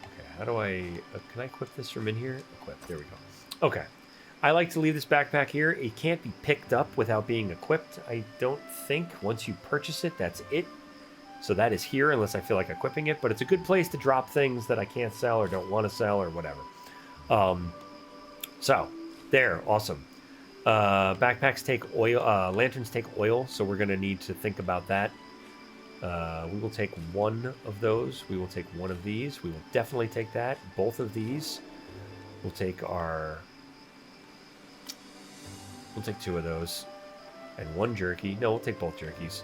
Okay, how do I... can I equip this from in here? Equip, there we go. Okay. I like to leave this backpack here. It can't be picked up without being equipped, I don't think. Once you purchase it, that's it. So that is here unless I feel like equipping it. But it's a good place to drop things that I can't sell or don't want to sell or whatever. So, there. Awesome. Backpacks take oil. Lanterns take oil, so we're going to need to think about that. We will take one of those. We will take one of these. We will definitely take that. Both of these. We'll take our... We'll take 2 of those. And 1 jerky. No, we'll take both jerkies.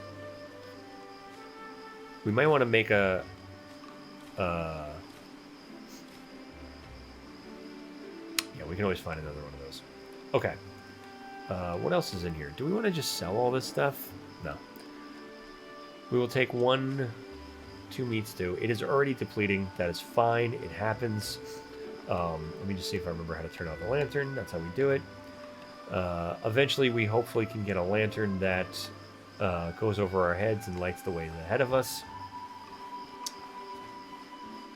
We might want to make a... Yeah, we can always find another one of those. Okay. What else is in here? Do we want to just sell all this stuff? No. We will take 2 meat stew. It is already depleting. That is fine. It happens. Let me just see if I remember how to turn on the lantern. That's how we do it. Eventually, we hopefully can get a lantern that goes over our heads and lights the way ahead of us.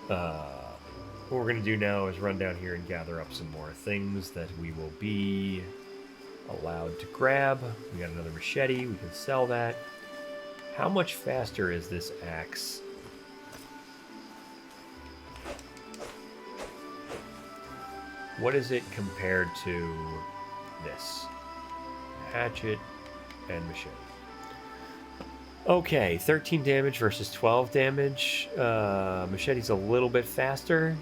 What we're going to do now is run down here and gather up some more things that we will be allowed to grab. We got another machete. We can sell that. How much faster is this axe? What is it compared to this? Hatchet and machete. Okay, 13 damage versus 12 damage. Machete's a little bit faster.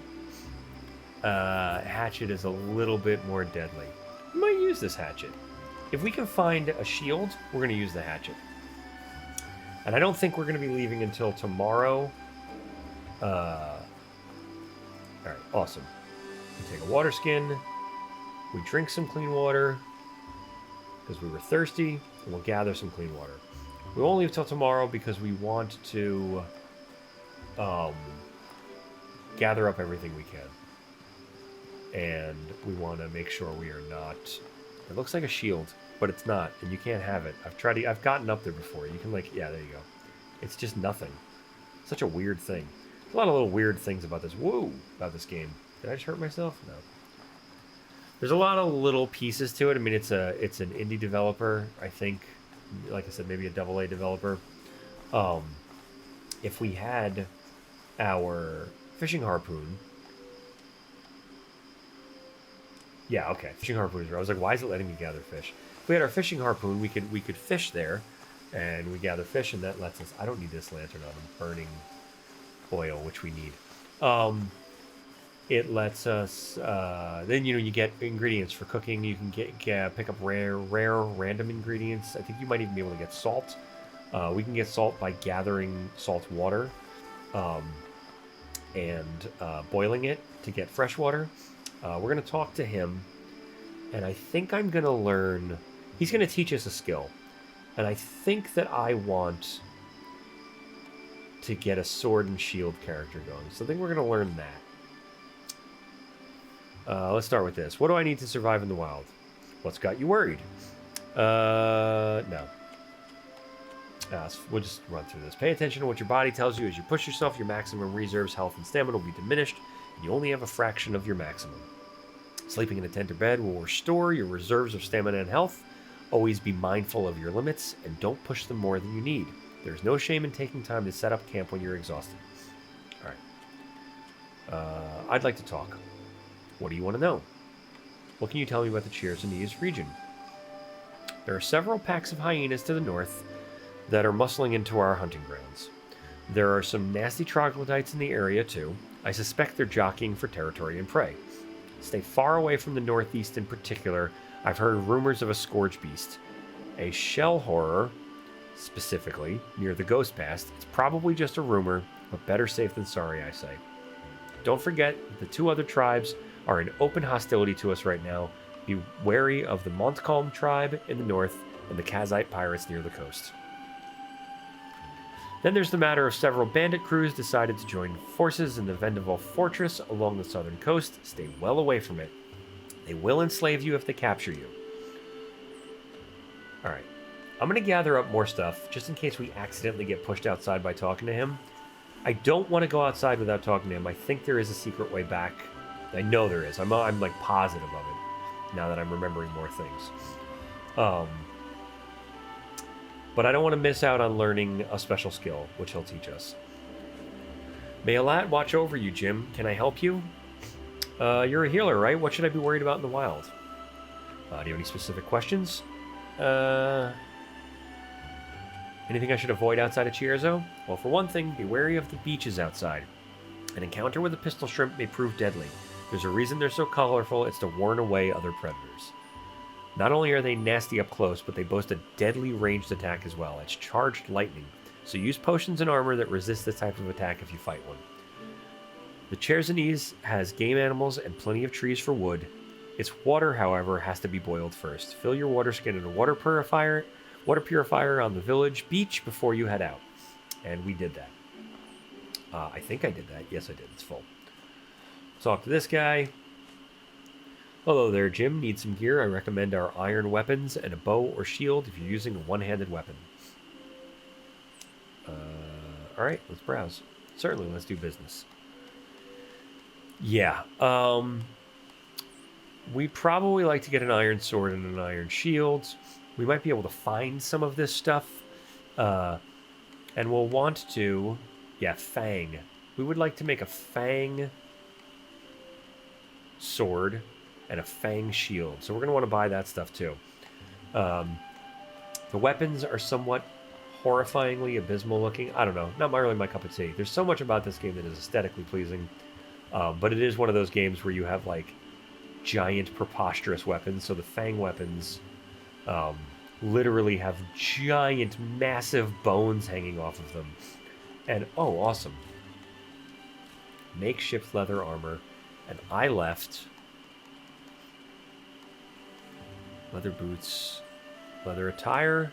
Hatchet is a little bit more deadly. We might use this hatchet. If we can find a shield, we're going to use the hatchet. And I don't think we're going to be leaving until tomorrow. Alright, awesome. We take a water skin. We drink some clean water because we were thirsty, and we'll gather some clean water. We won't leave till tomorrow because we want to gather up everything we can. And we want to make sure we are not... It looks like a shield, but it's not, and you can't have it. I've gotten up there before. You can yeah, there you go. It's just nothing. Such a weird thing. There's a lot of little weird things about this. Whoa, about this game. Did I just hurt myself? No. There's a lot of little pieces to it. I mean, it's an indie developer, I think. Like I said, maybe a AA developer. If we had our fishing harpoon... Yeah, okay. Fishing harpoon is right. I was like, why is it letting me gather fish? If we had our fishing harpoon, we could fish there, and we gather fish, and that lets us... I don't need this lantern on. I'm burning oil, which we need. It lets us... then, you get ingredients for cooking. You can pick up rare random ingredients. I think you might even be able to get salt. We can get salt by gathering salt water and boiling it to get fresh water. We're going to talk to him, and I think I'm going to learn... He's going to teach us a skill, and I think that I want to get a sword and shield character going. So I think we're going to learn that. Let's start with this. What do I need to survive in the wild? What's got you worried? No. So we'll just run through this. Pay attention to what your body tells you. As you push yourself, your maximum reserves, health, and stamina will be diminished, and you only have a fraction of your maximum. Sleeping in a tent or bed will restore your reserves of stamina and health. Always be mindful of your limits, and don't push them more than you need. There's no shame in taking time to set up camp when you're exhausted. Alright. I'd like to talk. What do you want to know? What can you tell me about the Chersonese region? There are several packs of hyenas to the north that are muscling into our hunting grounds. There are some nasty troglodytes in the area too. I suspect they're jockeying for territory and prey. Stay far away from the northeast in particular. I've heard rumors of a scourge beast. A shell horror, specifically, near the Ghost Pass. It's probably just a rumor, but better safe than sorry, I say. Don't forget, the two other tribes are in open hostility to us right now. Be wary of the Montcalm tribe in the north and the Kazite pirates near the coast. Then there's the matter of several bandit crews decided to join forces in the Vendaval fortress along the southern coast. Stay well away from it. They will enslave you if they capture you. Alright. I'm going to gather up more stuff just in case we accidentally get pushed outside by talking to him. I don't want to go outside without talking to him. I think there is a secret way back. I know there is. I'm like positive of it now that I'm remembering more things. But I don't want to miss out on learning a special skill, which he'll teach us. May Alat watch over you, Jim. Can I help you? You're a healer, right? What should I be worried about in the wild? Do you have any specific questions? Anything I should avoid outside of Chierzo? Well, for one thing, be wary of the beaches outside. An encounter with a pistol shrimp may prove deadly. There's a reason they're so colorful. It's to warn away other predators. Not only are they nasty up close, but they boast a deadly ranged attack as well. It's charged lightning, so use potions and armor that resist this type of attack if you fight one. The Chersonese has game animals and plenty of trees for wood. Its water, however, has to be boiled first. Fill your water skin in a water purifier on the village beach before you head out. And we did that. I think I did that. Yes, I did. It's full. Talk to this guy. Hello there, Jim. Need some gear? I recommend our iron weapons and a bow or shield if you're using a one-handed weapon. Alright, let's browse. Certainly, let's do business. Yeah, we'd probably like to get an iron sword and an iron shield. We might be able to find some of this stuff. And we'll want to... Yeah, Fang. We would like to make a Fang sword and a Fang shield. So we're going to want to buy that stuff too. The weapons are somewhat horrifyingly abysmal looking. I don't know. Not really my cup of tea. There's so much about this game that is aesthetically pleasing. But it is one of those games where you have like giant preposterous weapons. So the Fang weapons literally have giant massive bones hanging off of them. And oh, awesome. Makeshift leather armor. And I left leather boots, leather attire,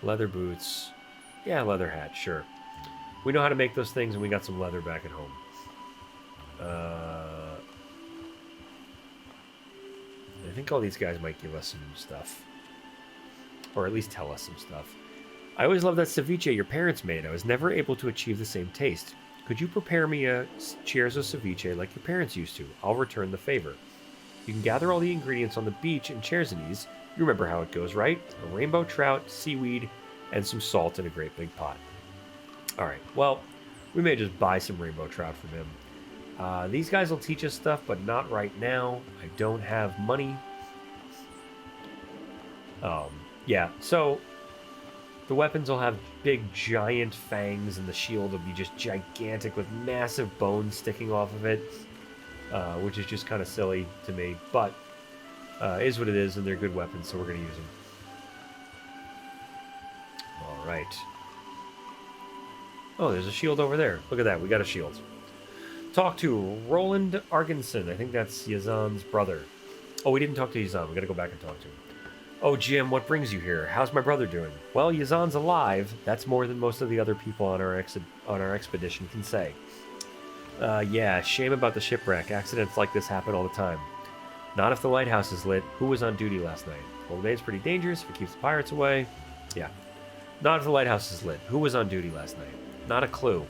leather boots. Yeah, leather hat, sure. We know how to make those things, and we got some leather back at home. I think all these guys might give us some stuff. Or at least tell us some stuff. I always loved that ceviche your parents made. I was never able to achieve the same taste. Could you prepare me a Chierzo ceviche like your parents used to? I'll return the favor. You can gather all the ingredients on the beach in Chersonese. You remember how it goes, right? A rainbow trout, seaweed, and some salt in a great big pot. Alright, well, we may just buy some rainbow trout from him. These guys will teach us stuff, but not right now. I don't have money. Yeah, so the weapons will have big giant fangs, and the shield will be just gigantic with massive bones sticking off of it, which is just kind of silly to me, but is what it is, and they're good weapons, so we're going to use them. Alright. Oh, there's a shield over there. Look at that, we got a shield. Talk to Roland Argenson. I think that's Yazan's brother. Oh, we didn't talk to Yazan. We got to go back and talk to him. Oh, Jim, what brings you here? How's my brother doing? Well, Yazan's alive. That's more than most of the other people on our expedition can say. Yeah, shame about the shipwreck. Accidents like this happen all the time. Not if the lighthouse is lit. Who was on duty last night? Well, the bay's pretty dangerous if it keeps the pirates away. Yeah. Not if the lighthouse is lit. Who was on duty last night? Not a clue.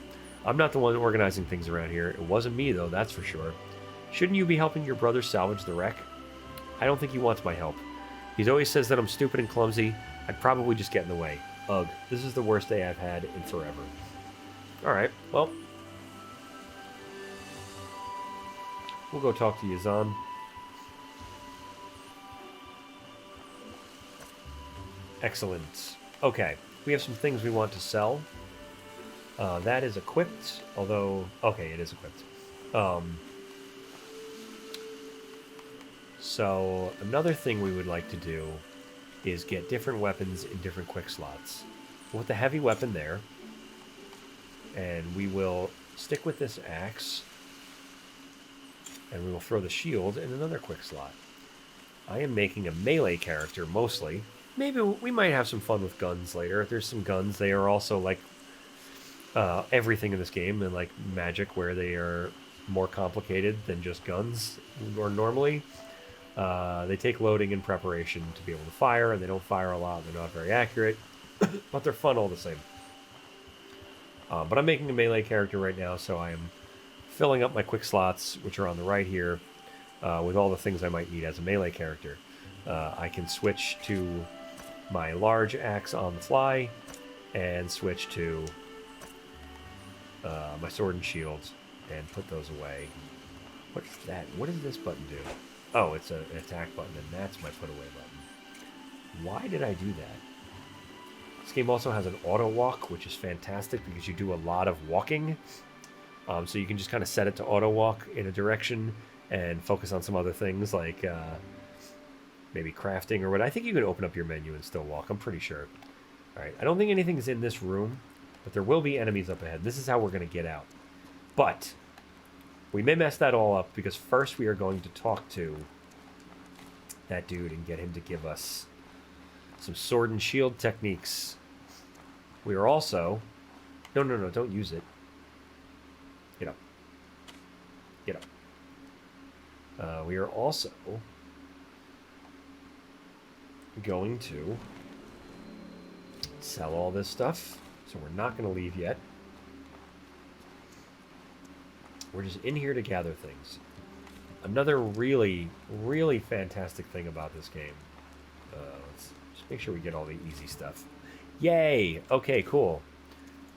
I'm not the one organizing things around here. It wasn't me, though, that's for sure. Shouldn't you be helping your brother salvage the wreck? I don't think he wants my help. He always says that I'm stupid and clumsy. I'd probably just get in the way. Ugh, this is the worst day I've had in forever. Alright, well. We'll go talk to Yazan. Excellent. Okay, we have some things we want to sell. That is equipped, although... Okay, it is equipped. So, another thing we would like to do is get different weapons in different quick slots. We'll put the heavy weapon there, and we will stick with this axe, and we will throw the shield in another quick slot. I am making a melee character, mostly. Maybe we might have some fun with guns later. There's some guns. They are also like everything in this game, and like Magic, where they are more complicated than just guns, or normally. They take loading and preparation to be able to fire, and they don't fire a lot. They're not very accurate, but they're fun all the same. But I'm making a melee character right now, so I am filling up my quick slots, which are on the right here, with all the things I might need as a melee character. I can switch to my large axe on the fly, and switch to my sword and shields, and put those away. What's that? What does this button do? Oh, it's an attack button, and that's my put away button. Why did I do that? This game also has an auto walk, which is fantastic because you do a lot of walking. So you can just kind of set it to auto walk in a direction and focus on some other things like maybe crafting or what. I think you can open up your menu and still walk. I'm pretty sure. All right. I don't think anything's in this room, but there will be enemies up ahead. This is how we're going to get out. But we may mess that all up because first we are going to talk to that dude and get him to give us some sword and shield techniques. We are also... No, don't use it. Get up. Get up. We are also going to sell all this stuff. So we're not going to leave yet. We're just in here to gather things. Another really, really fantastic thing about this game. Let's just make sure we get all the easy stuff. Yay! Okay, cool.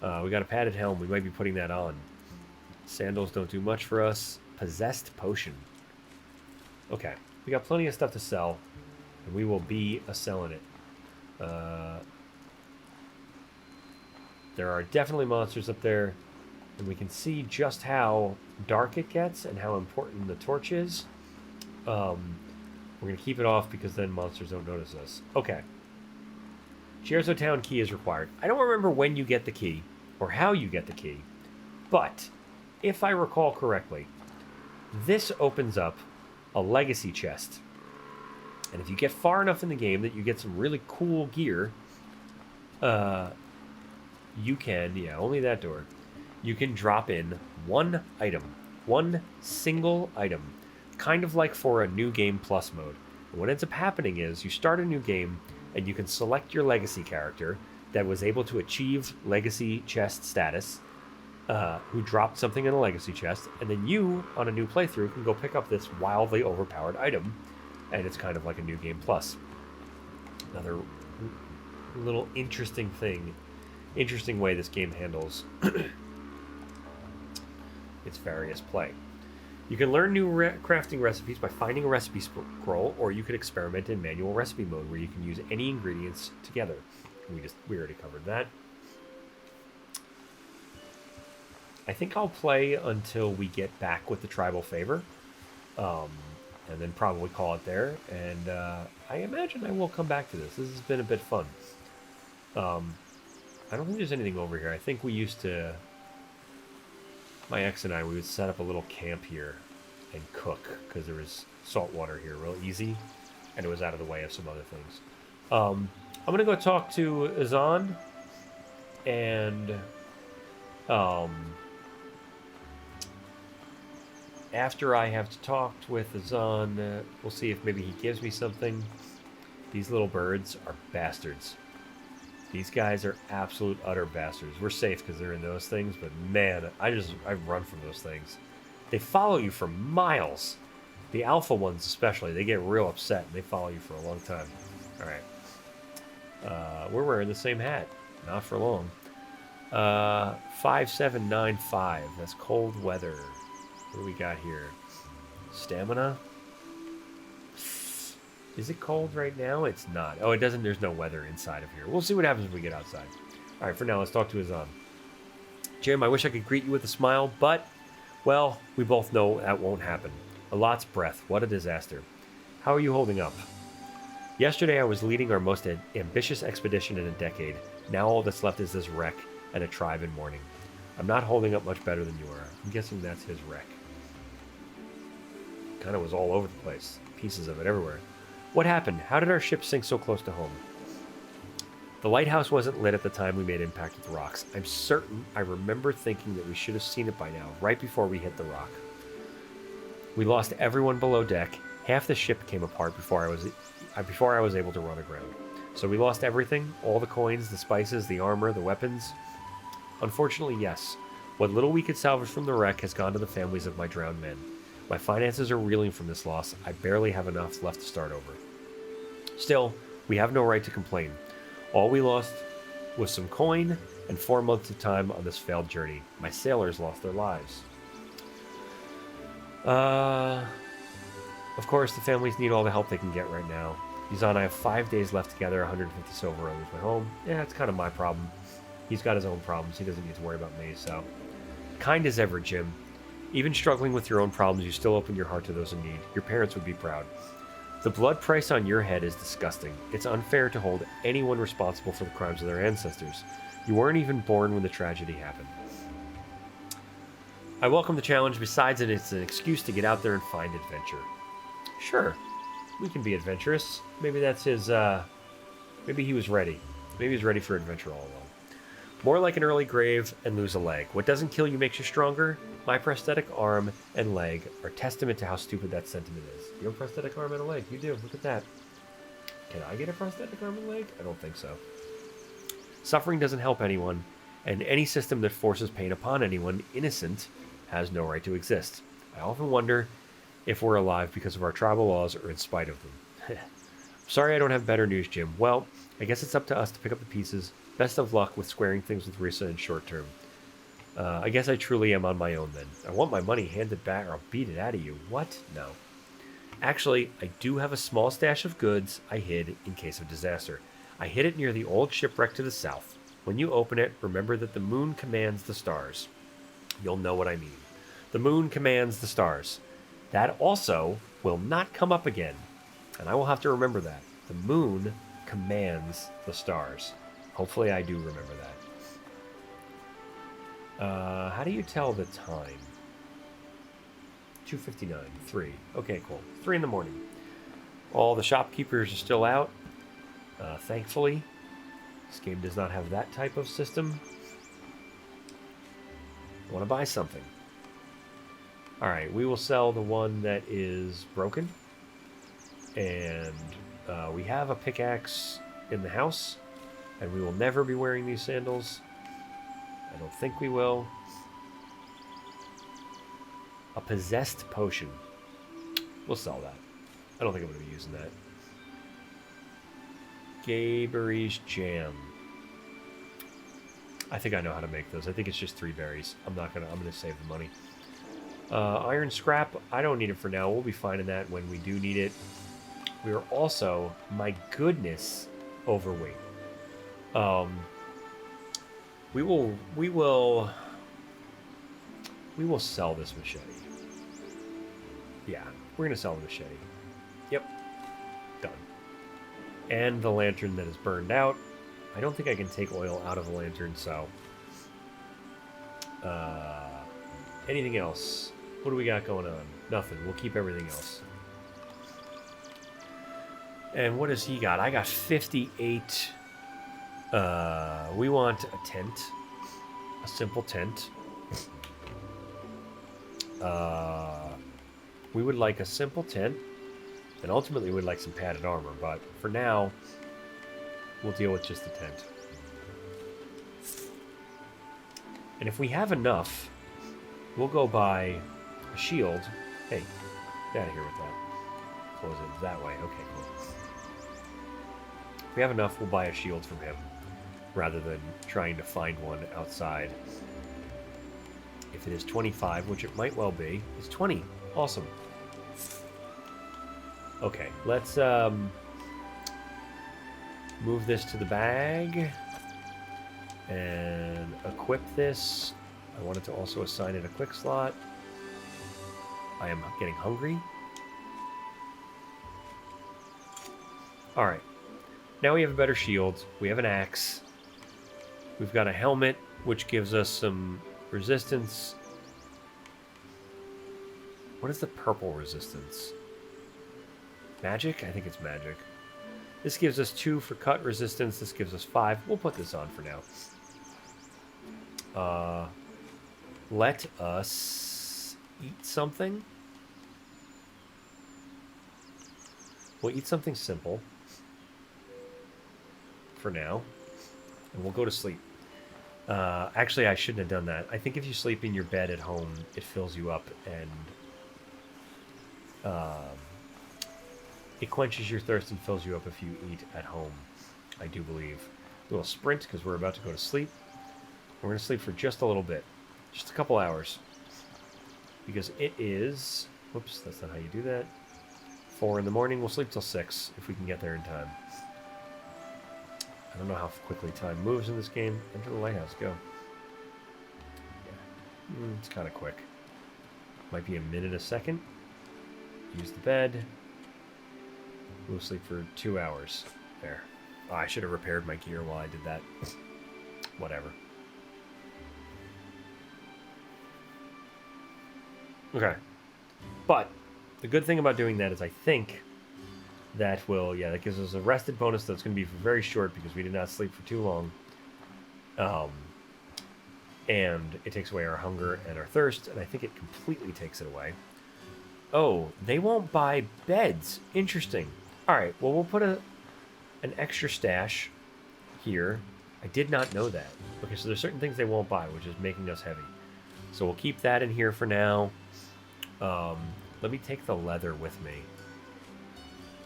We got a padded helm. We might be putting that on. Sandals don't do much for us. Possessed potion. Okay, we got plenty of stuff to sell, and we will be selling it. There are definitely monsters up there, and we can see just how dark it gets and how important the torch is. We're going to keep it off because then monsters don't notice us. Okay. Scherzo Town key is required. I don't remember when you get the key or how you get the key, but if I recall correctly, this opens up a legacy chest. And if you get far enough in the game that you get some really cool gear, you can, only that door, you can drop in one item, one single item, kind of like for a new game plus mode. And what ends up happening is you start a new game and you can select your legacy character that was able to achieve legacy chest status, who dropped something in a legacy chest, and then you, on a new playthrough, can go pick up this wildly overpowered item, and it's kind of like a new game plus. Another little interesting way this game handles its various play. You can learn new crafting recipes by finding a recipe scroll, or you could experiment in manual recipe mode where you can use any ingredients together. We already covered that. I think I'll play until we get back with the tribal favor, and then probably call it there. And I imagine I will come back to this. This has been a bit fun. I don't think there's anything over here. I think we used to... My ex and I, we would set up a little camp here and cook, because there was salt water here real easy, and it was out of the way of some other things. I'm going to go talk to Azan, and after I have talked with Azan, we'll see if maybe he gives me something. These little birds are bastards. These guys are absolute utter bastards. We're safe because they're in those things, but man, I run from those things. They follow you for miles. The alpha ones especially, they get real upset and they follow you for a long time. All right. We're wearing the same hat. Not for long. 5795. That's cold weather. What do we got here? Stamina? Is it cold right now? It's not. Oh, it doesn't. There's no weather inside of here. We'll see what happens when we get outside. All right, for now, let's talk to Azan. Jim, I wish I could greet you with a smile, but, well, we both know that won't happen. A lot's breath. What a disaster. How are you holding up? Yesterday, I was leading our most ambitious expedition in a decade. Now all that's left is this wreck and a tribe in mourning. I'm not holding up much better than you are. I'm guessing that's his wreck. Kind of was all over the place. Pieces of it everywhere. What happened? How did our ship sink so close to home? The lighthouse wasn't lit at the time we made impact with the rocks. I'm certain I remember thinking that we should have seen it by now, right before we hit the rock. We lost everyone below deck. Half the ship came apart before I was able to run aground. So we lost everything? All the coins, the spices, the armor, the weapons? Unfortunately, yes. What little we could salvage from the wreck has gone to the families of my drowned men. My finances are reeling from this loss. I barely have enough left to start over. Still, we have no right to complain. All we lost was some coin and 4 months of time on this failed journey. My sailors lost their lives. Of course, the families need all the help they can get right now. Yuzan and I have 5 days left to gather 150 silver and leave my home. Yeah, it's kind of my problem. He's got his own problems. He doesn't need to worry about me, so... Kind as ever, Jim. Even struggling with your own problems, you still open your heart to those in need. Your parents would be proud. The blood price on your head is disgusting. It's unfair to hold anyone responsible for the crimes of their ancestors. You weren't even born when the tragedy happened. I welcome the challenge. Besides, it's an excuse to get out there and find adventure. Sure, we can be adventurous. Maybe that's his, maybe he was ready. Maybe he's ready for adventure all along. More like an early grave and lose a leg. What doesn't kill you makes you stronger. My prosthetic arm and leg are testament to how stupid that sentiment is. You have a prosthetic arm and a leg. You do. Look at that. Can I get a prosthetic arm and leg? I don't think so. Suffering doesn't help anyone, and any system that forces pain upon anyone innocent has no right to exist. I often wonder if we're alive because of our tribal laws or in spite of them. Sorry I don't have better news, Jim. Well, I guess it's up to us to pick up the pieces. Best of luck with squaring things with Risa in short term. I guess I truly am on my own then. I want my money handed back or I'll beat it out of you. What? No. Actually, I do have a small stash of goods I hid in case of disaster. I hid it near the old shipwreck to the south. When you open it, remember that the moon commands the stars. You'll know what I mean. The moon commands the stars. That also will not come up again. And I will have to remember that. The moon commands the stars. Hopefully I do remember that. How do you tell the time? 2:59, 3. Okay, cool. 3 in the morning. All the shopkeepers are still out. Thankfully, this game does not have that type of system. I want to buy something. Alright, we will sell the one that is broken. And we have a pickaxe in the house. And we will never be wearing these sandals. I don't think we will. A possessed potion. We'll sell that. I don't think I'm going to be using that. Gayberry's jam. I think I know how to make those. I think it's just 3 berries. I'm going to save the money. Iron scrap. I don't need it for now. We'll be finding that when we do need it. We are also, my goodness, overweight. We will sell this machete. Yeah, we're gonna sell the machete. Yep, done. And the lantern that is burned out. I don't think I can take oil out of the lantern, so... anything else? What do we got going on? Nothing. We'll keep everything else. And what does he got? I got 58... we want a tent. A simple tent. we would like a simple tent, and ultimately we'd like some padded armor, but for now, we'll deal with just the tent. And if we have enough, we'll go buy a shield. Hey, get out of here with that. Close it that way. Okay, cool. If we have enough, we'll buy a shield from him, rather than trying to find one outside. If it is 25, which it might well be, it's 20. Awesome. Okay, let's move this to the bag and equip this. I wanted to also assign it a quick slot. I am getting hungry. Alright. Now we have a better shield. We have an axe. We've got a helmet, which gives us some resistance. What is the purple resistance? Magic? I think it's magic. This gives us 2 for cut resistance. This gives us 5. We'll put this on for now. Let us eat something. We'll eat something simple for now, and we'll go to sleep. Actually, I shouldn't have done that. I think if you sleep in your bed at home, it fills you up, and it quenches your thirst and fills you up if you eat at home, I do believe. A little sprint, because we're about to go to sleep. We're going to sleep for just a little bit. Just a couple hours. Because it is... Whoops, that's not how you do that. 4 in the morning. We'll sleep till 6, if we can get there in time. I don't know how quickly time moves in this game. Enter the lighthouse. Go. Yeah. It's kind of quick. Might be a minute a second. Use the bed. We'll sleep for 2 hours. There. Oh, I should have repaired my gear while I did that. Whatever. Okay. But the good thing about doing that is I think that will, yeah, that gives us a rested bonus that's going to be very short because we did not sleep for too long. And it takes away our hunger and our thirst, and I think it completely takes it away. Oh, they won't buy beds. Interesting. All right, well, we'll put an extra stash here. I did not know that. Okay, so there's certain things they won't buy, which is making us heavy. So we'll keep that in here for now. Let me take the leather with me,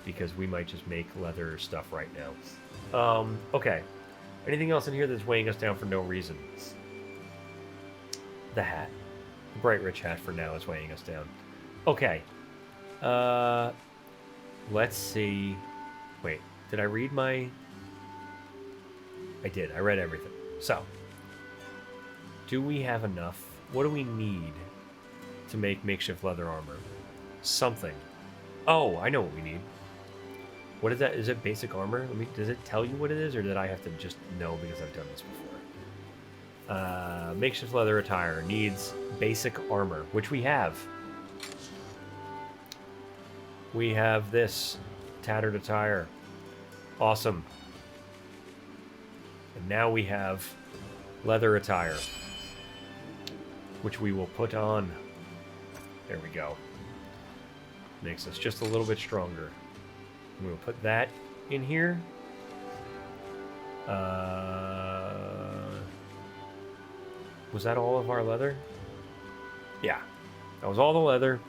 because we might just make leather stuff right now. Okay. Anything else in here that's weighing us down for no reason? The hat. The bright rich hat for now is weighing us down. Okay. Let's see. Wait, did I read my... I did. I read everything. So, do we have enough? What do we need to make makeshift leather armor? Something. Oh, I know what we need. What is that? Is it basic armor? Does it tell you what it is, or did I have to just know because I've done this before? Makeshift leather attire needs basic armor, which we have. We have this tattered attire. Awesome. And now we have leather attire, which we will put on. There we go. Makes us just a little bit stronger. And we'll put that in here. Was that all of our leather? Yeah. That was all the leather.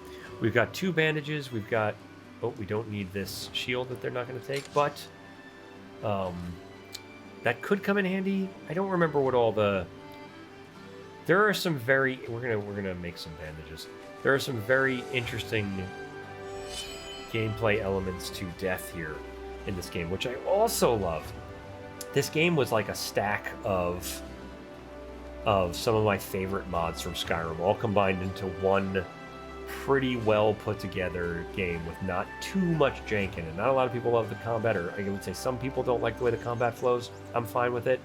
We've got 2 bandages. We've got... Oh, we don't need this shield that they're not going to take, but that could come in handy. I don't remember what all the... There are some very... We're gonna make some bandages. There are some very interesting gameplay elements to death here in this game, which I also love. This game was like a stack of some of my favorite mods from Skyrim, all combined into one pretty well put together game with not too much jank in it. Not a lot of people love the combat, or I would say some people don't like the way the combat flows. I'm fine with it.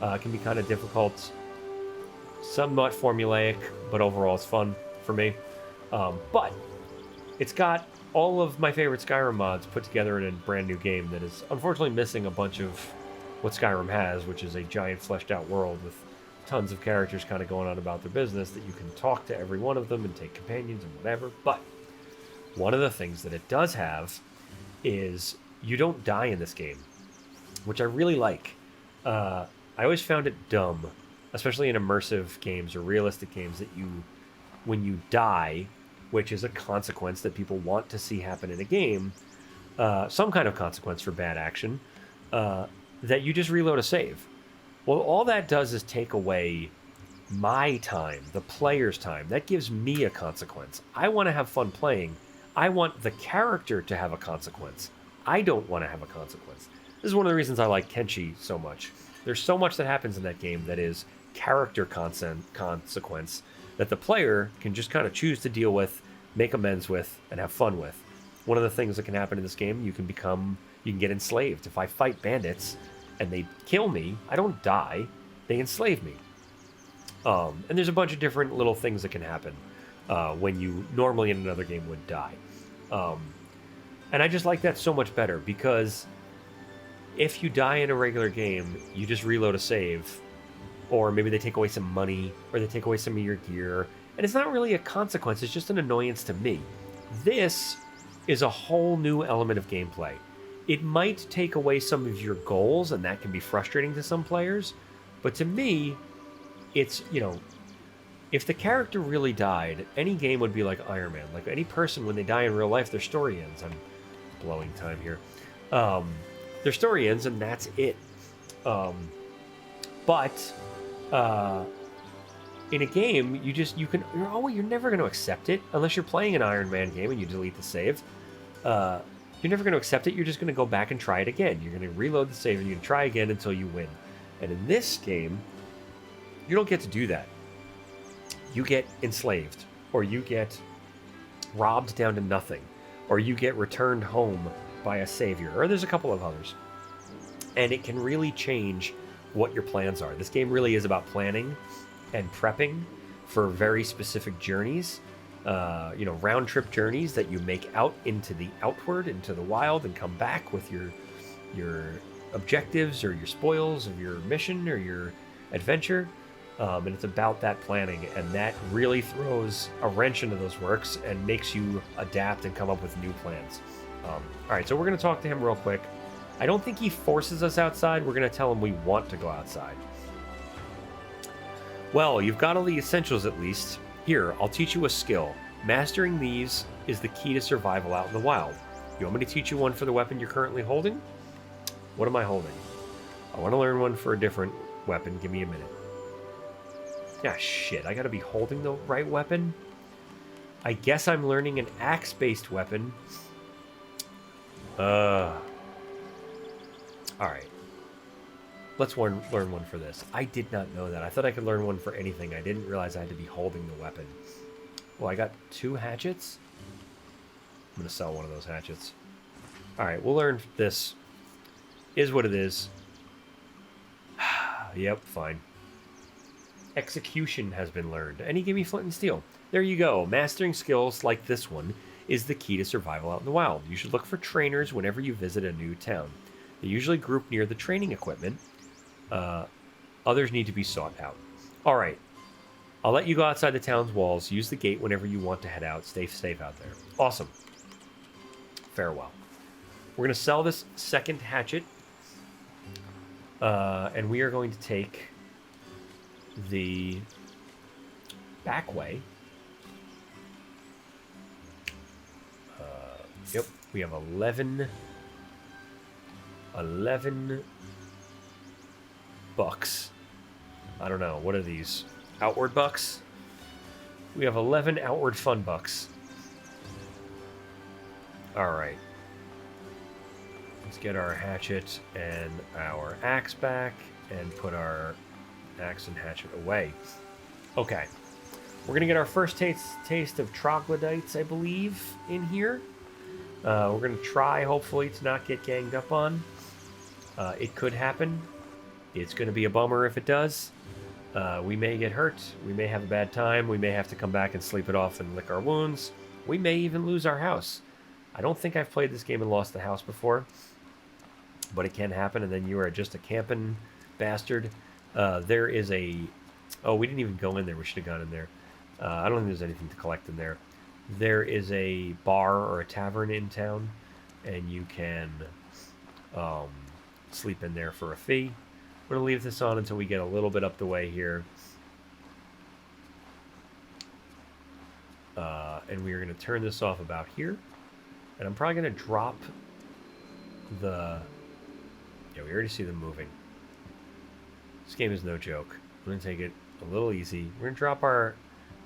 It can be kind of difficult, somewhat formulaic, but overall it's fun for me. But it's got all of my favorite Skyrim mods put together in a brand new game that is unfortunately missing a bunch of what Skyrim has, which is a giant fleshed out world with tons of characters kind of going on about their business that you can talk to every one of them and take companions and whatever. But One of the things that it does have is you don't die in this game, which I really like. I always found it dumb, especially in immersive games or realistic games, that when you die, which is a consequence that people want to see happen in a game, some kind of consequence for bad action, that you just reload a save. Well, all that does is take away my time, the player's time. That gives me a consequence. I want to have fun playing. I want the character to have a consequence. I don't want to have a consequence. This is one of the reasons I like Kenshi so much. There's so much that happens in that game that is character consequence that the player can just kind of choose to deal with, make amends with, and have fun with. One of the things that can happen in this game, you can get enslaved. If I fight bandits and they kill me, I don't die, they enslave me. And there's a bunch of different little things that can happen when you normally in another game would die. And I just like that so much better, because if you die in a regular game, you just reload a save, or maybe they take away some money, or they take away some of your gear, and it's not really a consequence, it's just an annoyance to me. This is a whole new element of gameplay. It might take away some of your goals, and that can be frustrating to some players, but to me, it's, if the character really died, any game would be like Iron Man. Like any person, when they die in real life, their story ends. I'm blowing time here. Their story ends, and that's it. But in a game, you're never going to accept it unless you're playing an Iron Man game and you delete the save. You're never going to accept it. You're just going to go back and try it again. You're going to reload the save and you can try again until you win. And in this game, you don't get to do that. You get enslaved, or you get robbed down to nothing, or you get returned home by a savior, or there's a couple of others. And it can really change what your plans are. This game really is about planning and prepping for very specific journeys, round trip journeys that you make out into the wild, and come back with your objectives or your spoils of your mission or your adventure. And it's about that planning, and that really throws a wrench into those works and makes you adapt and come up with new plans. All right, so we're going to talk to him real quick. I don't think he forces us outside. We're going to tell him we want to go outside. Well, you've got all the essentials at least. Here, I'll teach you a skill. Mastering these is the key to survival out in the wild. You want me to teach you one for the weapon you're currently holding? What am I holding? I want to learn one for a different weapon. Give me a minute. Ah, shit, I gotta be holding the right weapon? I guess I'm learning an axe-based weapon. Alright. Let's learn one for this. I did not know that. I thought I could learn one for anything. I didn't realize I had to be holding the weapon. Well, I got 2 hatchets? I'm gonna sell one of those hatchets. Alright, we'll learn this. Is what it is. Yep, fine. Execution has been learned, and he gave me flint and steel. There you go. Mastering skills like this one is the key to survival out in the wild. You should look for trainers whenever you visit a new town. They usually group near the training equipment. Others need to be sought out. All right. I'll let you go outside the town's walls. Use the gate whenever you want to head out. Stay safe out there. Awesome. Farewell. We're going to sell this second hatchet, and we are going to take the back way. Yep, we have 11 bucks. I don't know, what are these? Outward bucks? We have 11 outward fun bucks. Alright. Let's get our hatchet and our axe back and put our axe and hatchet away. Okay. We're going to get our first taste of troglodytes, I believe, in here. We're going to try, hopefully, to not get ganged up on. It could happen. It's going to be a bummer if it does. We may get hurt. We may have a bad time. We may have to come back and sleep it off and lick our wounds. We may even lose our house. I don't think I've played this game and lost the house before. But it can happen, and then you are just a camping bastard. There is a... Oh, we didn't even go in there. We should have gone in there. I don't think there's anything to collect in there. there is a bar or a tavern in town, and you can um, sleep in there for a fee. We're going to leave this on until we get a little bit up the way here. And we are going to turn this off about here. And I'm probably going to drop the... Yeah, we already see them moving. This game is no joke. I'm going to take it a little easy. We're going to drop our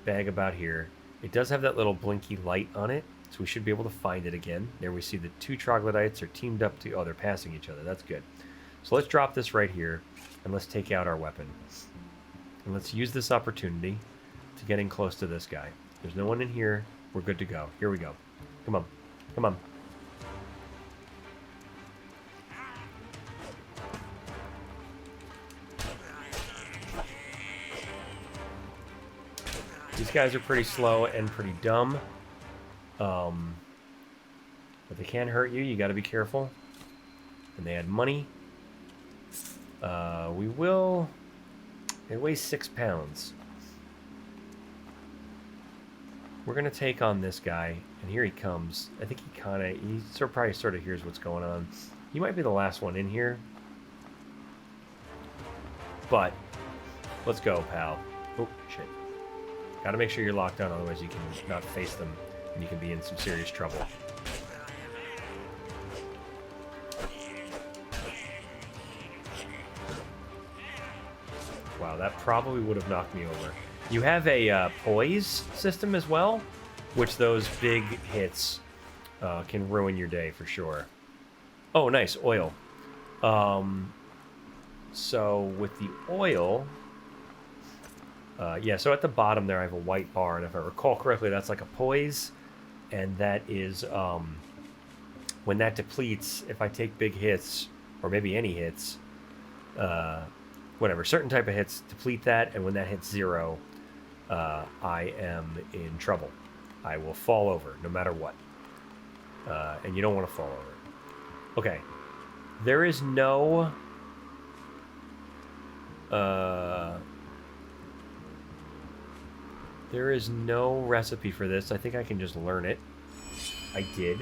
bag about here. It does have that little blinky light on it, so we should be able to find it again. There we see the two troglodytes are teamed up to... Oh, they're passing each other. That's good. So let's drop this right here, and let's take out our weapon. And let's use this opportunity to get in close to this guy. There's no one in here. We're good to go. Here we go. Come on. Come on. These guys are pretty slow and pretty dumb. But they can hurt you. You got to be careful. And they had money. We will... It weighs 6 pounds. We're going to take on this guy. And here he comes. I think he probably sort of hears what's going on. He might be the last one in here. But, let's go, pal. Oh, shit. Gotta make sure you're locked on, otherwise you can not face them. And you can be in some serious trouble. Wow, that probably would have knocked me over. You have a poise system as well, which those big hits can ruin your day for sure. Oh, nice, oil. So with the oil, yeah, so at the bottom there I have a white bar, and if I recall correctly, that's like a poise, and that is, when that depletes, if I take big hits, or maybe any hits, whatever, certain type of hits deplete that, and when that hits 0, I am in trouble. I will fall over, no matter what. And you don't want to fall over. Okay. There is no... there is no recipe for this. I think I can just learn it. I did.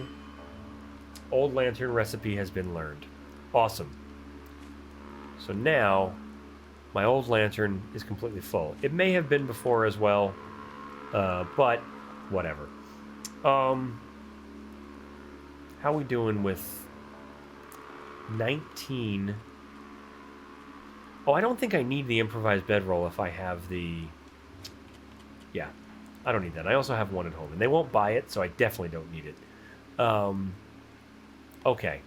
Old lantern recipe has been learned. Awesome. So now, my old lantern is completely full. It may have been before as well, but whatever. How we doing with 19? Oh, I don't think I need the improvised bedroll if I have the... Yeah, I don't need that. I also have one at home, and they won't buy it, so I definitely don't need it. Okay.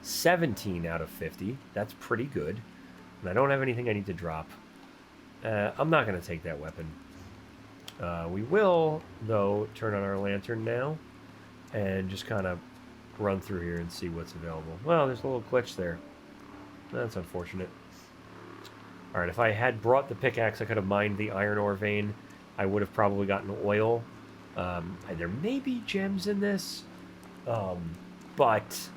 17 out of 50. That's pretty good. And I don't have anything I need to drop. I'm not going to take that weapon. We will, though, turn on our lantern now and just kind of run through here and see what's available. Well, there's a little glitch there. That's unfortunate. Alright, if I had brought the pickaxe, I could have mined the iron ore vein. I would have probably gotten oil. There may be gems in this, but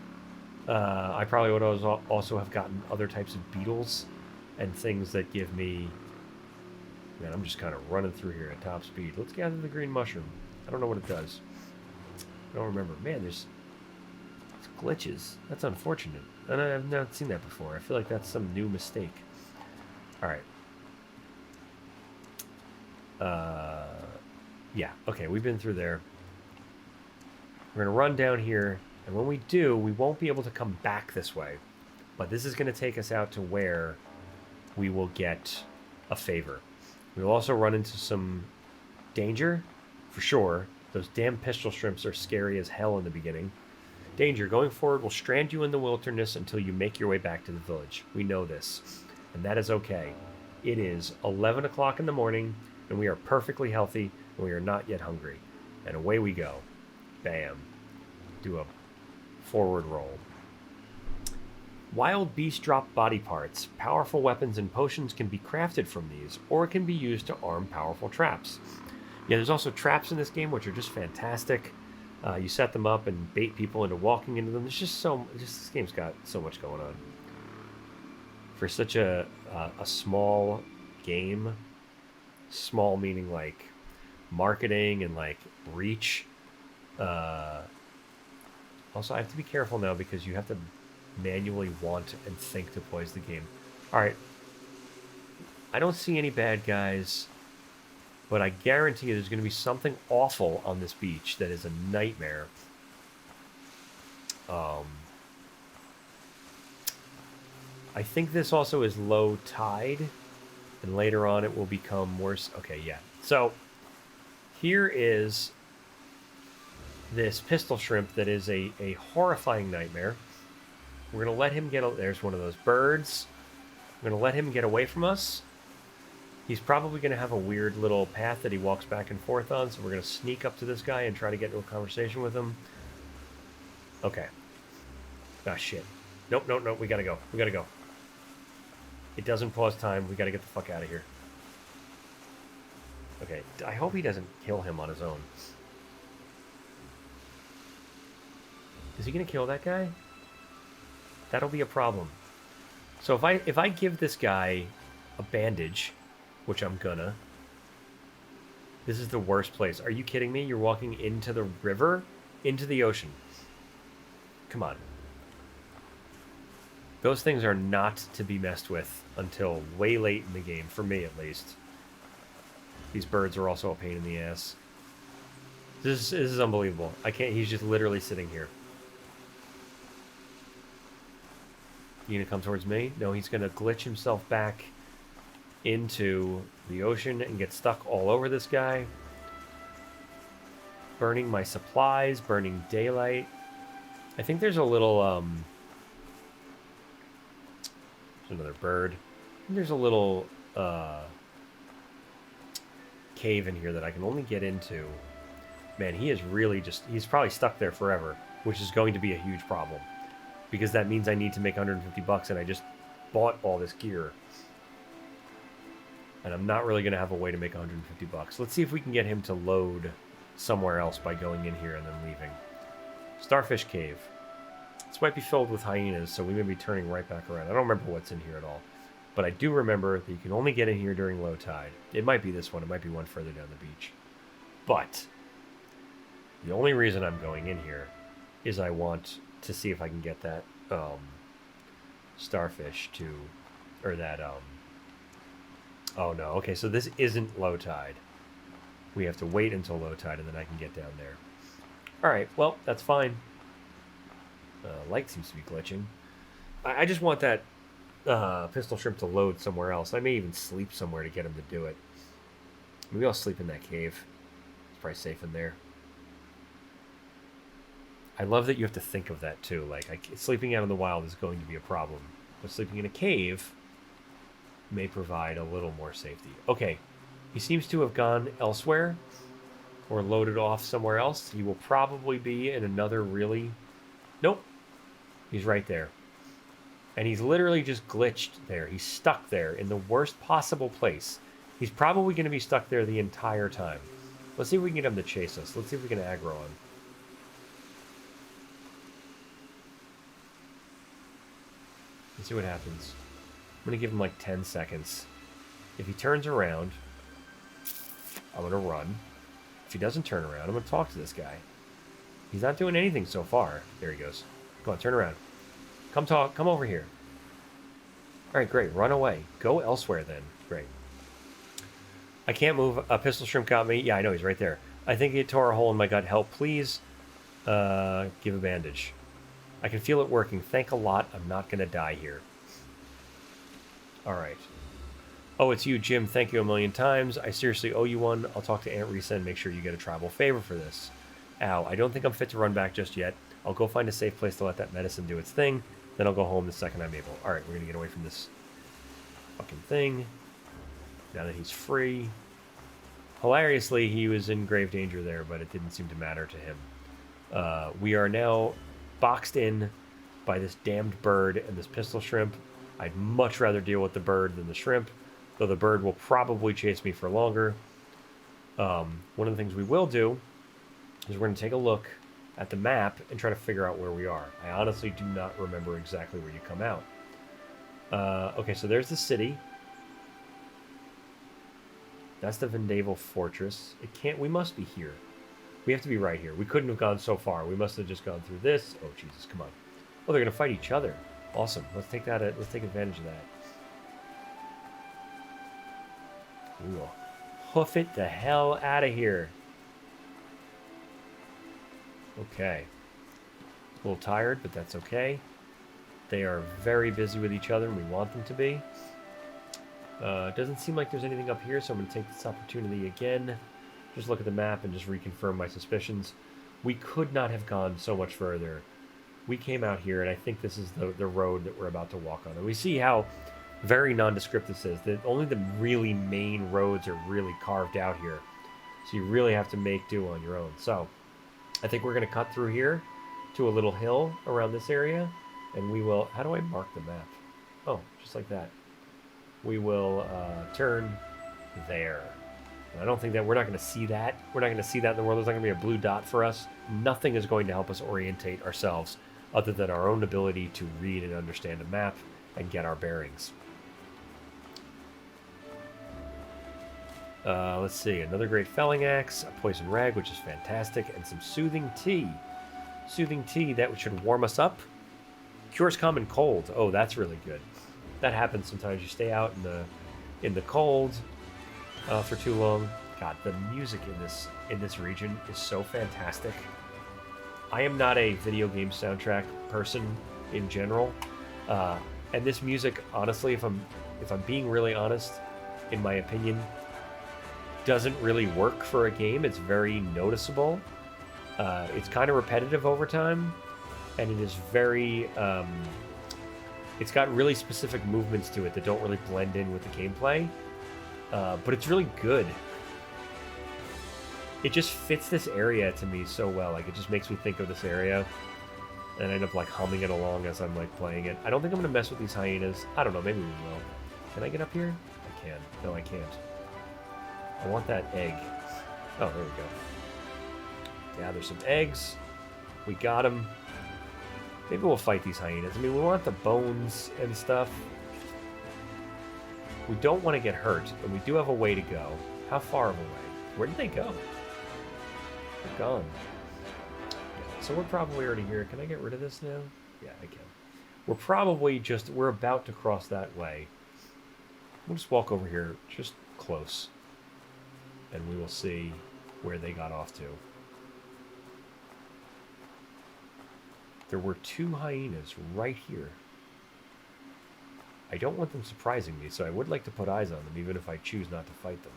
I probably would also have gotten other types of beetles and things that give me... Man, I'm just kind of running through here at top speed. Let's gather the green mushroom. I don't know what it does. I don't remember. Man, there's glitches. That's unfortunate. And I've not seen that before. I feel like that's some new mistake. Alright. Yeah, okay, we've been through there. We're going to run down here, and when we do, we won't be able to come back this way. But this is going to take us out to where we will get a favor. We'll also run into some danger, for sure. Those damn pistol shrimps are scary as hell in the beginning. Danger. Going forward will strand you in the wilderness until you make your way back to the village. We know this. And that is okay. It is 11 o'clock in the morning, and we are perfectly healthy, and we are not yet hungry. And away we go. Bam. Do a forward roll. Wild beast drop body parts. Powerful weapons and potions can be crafted from these, or it can be used to arm powerful traps. Yeah, there's also traps in this game, which are just fantastic. You set them up and bait people into walking into them. There's just this game's got so much going on. For such a small game, small meaning like marketing and like reach. Also, I have to be careful now because you have to manually want and think to poise the game. All right. I don't see any bad guys, but I guarantee you there's going to be something awful on this beach that is a nightmare. I think this also is low tide, and later on it will become worse. Okay, yeah. So here is this pistol shrimp that is a horrifying nightmare. We're going to let him get... There's one of those birds. We're going to let him get away from us. He's probably going to have a weird little path that he walks back and forth on, so we're going to sneak up to this guy and try to get into a conversation with him. Okay. Ah, shit. Nope, nope, nope. We got to go. We got to go. It doesn't pause time. We got to get the fuck out of here. Okay. I hope he doesn't kill him on his own. Is he going to kill that guy? That'll be a problem. So if I give this guy a bandage, which I'm gonna... This is the worst place. Are you kidding me? You're walking into the river? Into the ocean. Come on. Those things are not to be messed with until way late in the game, for me at least. These birds are also a pain in the ass. This is unbelievable. I can't... He's just literally sitting here. You gonna come towards me? No, he's gonna glitch himself back into the ocean and get stuck all over this guy. Burning my supplies, burning daylight. I think there's a little, there's another bird. There's a little, cave in here that I can only get into. Man, he is really just... He's probably stuck there forever, which is going to be a huge problem. Because that means I need to make 150 bucks, and I just bought all this gear. And I'm not really going to have a way to make 150 bucks. Let's see if we can get him to load somewhere else by going in here and then leaving. Starfish Cave. This might be filled with hyenas, so we may be turning right back around. I don't remember what's in here at all. But I do remember that you can only get in here during low tide. It might be this one. It might be one further down the beach. But the only reason I'm going in here is I want to see if I can get that starfish to... Or that... Oh no, okay, so this isn't low tide. We have to wait until low tide and then I can get down there. Alright, well, that's fine. Light seems to be glitching. I just want that pistol shrimp to load somewhere else. I may even sleep somewhere to get him to do it. Maybe I'll sleep in that cave. It's probably safe in there. I love that you have to think of that too. Like, sleeping out in the wild is going to be a problem. But sleeping in a cave may provide a little more safety. Okay, he seems to have gone elsewhere or loaded off somewhere else. He will probably be in another really... Nope. He's right there. And he's literally just glitched there. He's stuck there in the worst possible place. He's probably going to be stuck there the entire time. Let's see if we can get him to chase us. Let's see if we can aggro him. Let's see what happens. I'm going to give him like 10 seconds. If he turns around, I'm going to run. If he doesn't turn around, I'm going to talk to this guy. He's not doing anything so far. There he goes. Come on, turn around. Come talk. Come over here. All right, great. Run away. Go elsewhere then. Great. I can't move. A pistol shrimp got me. Yeah, I know. He's right there. I think it tore a hole in my gut. Help, please. Give a bandage. I can feel it working. Thank a lot. I'm not going to die here. All right. Oh, it's you, Jim. Thank you a million times. I seriously owe you one. I'll talk to Aunt Risa and make sure you get a tribal favor for this. Ow, I don't think I'm fit to run back just yet. I'll go find a safe place to let that medicine do its thing. Then I'll go home the second I'm able. All right, we're going to get away from this fucking thing. Now that he's free. Hilariously, he was in grave danger there, but it didn't seem to matter to him. We are now boxed in by this damned bird and this pistol shrimp. I'd much rather deal with the bird than the shrimp, though the bird will probably chase me for longer. One of the things we will do is we're going to take a look at the map and try to figure out where we are. I honestly do not remember exactly where you come out. Okay, so there's the city. That's the Vendaval Fortress. It can't... We must be here. We have to be right here. We couldn't have gone so far. We must have just gone through this. Oh, Jesus, come on. Oh, they're going to fight each other. Awesome. Let's take that. Let's take advantage of that. We will hoof it the hell out of here. Okay. A little tired, but that's okay. They are very busy with each other, and we want them to be. It doesn't seem like there's anything up here, so I'm going to take this opportunity again. Just look at the map and just reconfirm my suspicions. We could not have gone so much further. We came out here, and I think this is the road that we're about to walk on. And we see how very nondescript this is. That only the really main roads are really carved out here. So you really have to make do on your own. So I think we're going to cut through here to a little hill around this area. And we will... How do I mark the map? Oh, just like that. We will turn there. And I don't think that... We're not going to see that. We're not going to see that in the world. There's not going to be a blue dot for us. Nothing is going to help us orientate ourselves other than our own ability to read and understand a map and get our bearings. Let's see. Another great felling axe, a poison rag, which is fantastic, and some soothing tea. Soothing tea, that should warm us up. Cures common cold. Oh, that's really good. That happens sometimes. You stay out in the cold for too long. God, the music in this region is so fantastic. I am not a video game soundtrack person in general, and this music, honestly, if I'm being really honest, in my opinion, doesn't really work for a game. It's very noticeable. It's kind of repetitive over time, and it is very... it's got really specific movements to it that don't really blend in with the gameplay, but it's really good. It just fits this area to me so well. Like, it just makes me think of this area, and I end up like humming it along as I'm like playing it. I don't think I'm gonna mess with these hyenas. I don't know, maybe we will. Can I get up here? I can. No, I can't. I want that egg. Oh, there we go. Gather some eggs. We got them. Maybe we'll fight these hyenas. I mean, we want the bones and stuff. We don't want to get hurt, but we do have a way to go. How far of a way? Where did they go? They're gone. So we're probably already here. Can I get rid of this now? Yeah, I can. We're about to cross that way. We'll just walk over here, just close. And we will see where they got off to. There were 2 hyenas right here. I don't want them surprising me, so I would like to put eyes on them, even if I choose not to fight them.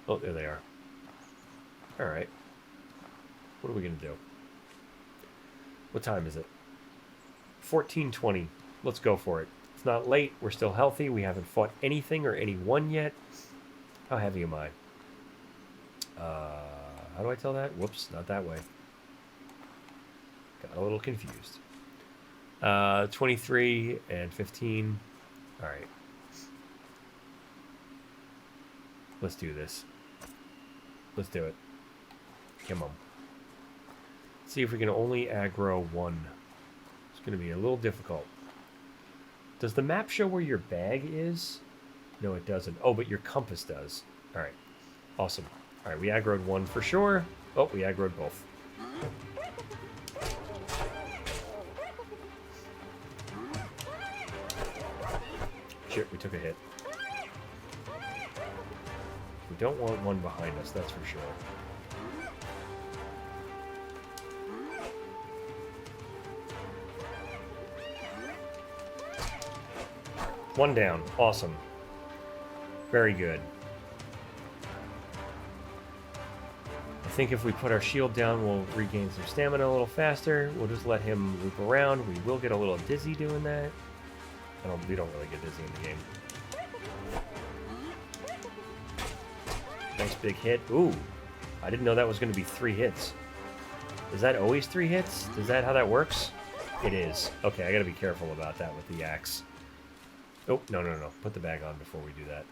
Oh, there they are. Alright. What are we going to do? What time is it? 14:20. Let's go for it. It's not late. We're still healthy. We haven't fought anything or anyone yet. How heavy am I? How do I tell that? Whoops, not that way. Got a little confused. 23 and 15. All right. Let's do this. Let's do it. Come on. Let's see if we can only aggro one. It's going to be a little difficult. Does the map show where your bag is? No, it doesn't. Oh, but your compass does. All right. Awesome. All right, we aggroed one for sure. Oh, we aggroed both. Shit, we took a hit. We don't want one behind us, that's for sure. One down. Awesome. Very good. I think if we put our shield down, we'll regain some stamina a little faster. We'll just let him loop around. We will get a little dizzy doing that. We don't really get dizzy in the game. Nice big hit. Ooh, I didn't know that was going to be 3 hits. Is that always 3 hits? Is that how that works? It is. Okay, I got to be careful about that with the axe. Oh, no. Put the bag on before we do that.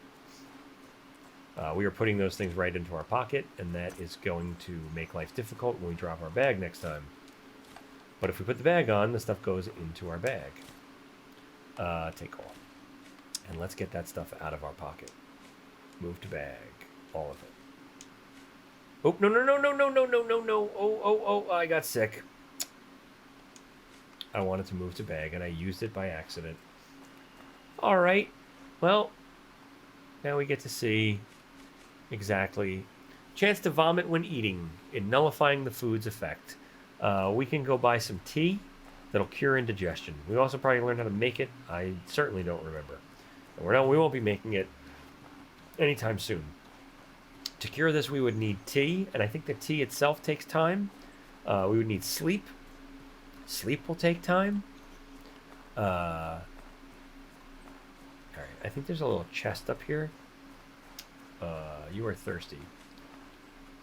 We are putting those things right into our pocket, and that is going to make life difficult when we drop our bag next time. But if we put the bag on, the stuff goes into our bag. Take all. And let's get that stuff out of our pocket. Move to bag. All of it. Oh, no, no, no, no, no, no, no, no, no. Oh, I got sick. I wanted to move to bag, and I used it by accident. All right. Well, now we get to see exactly. Chance to vomit when eating, in nullifying the food's effect. We can go buy some tea that'll cure indigestion. We also probably learn how to make it. I certainly don't remember. And we won't be making it anytime soon. To cure this, we would need tea, and I think the tea itself takes time. We would need sleep. Sleep will take time. All right, I think there's a little chest up here. You are thirsty.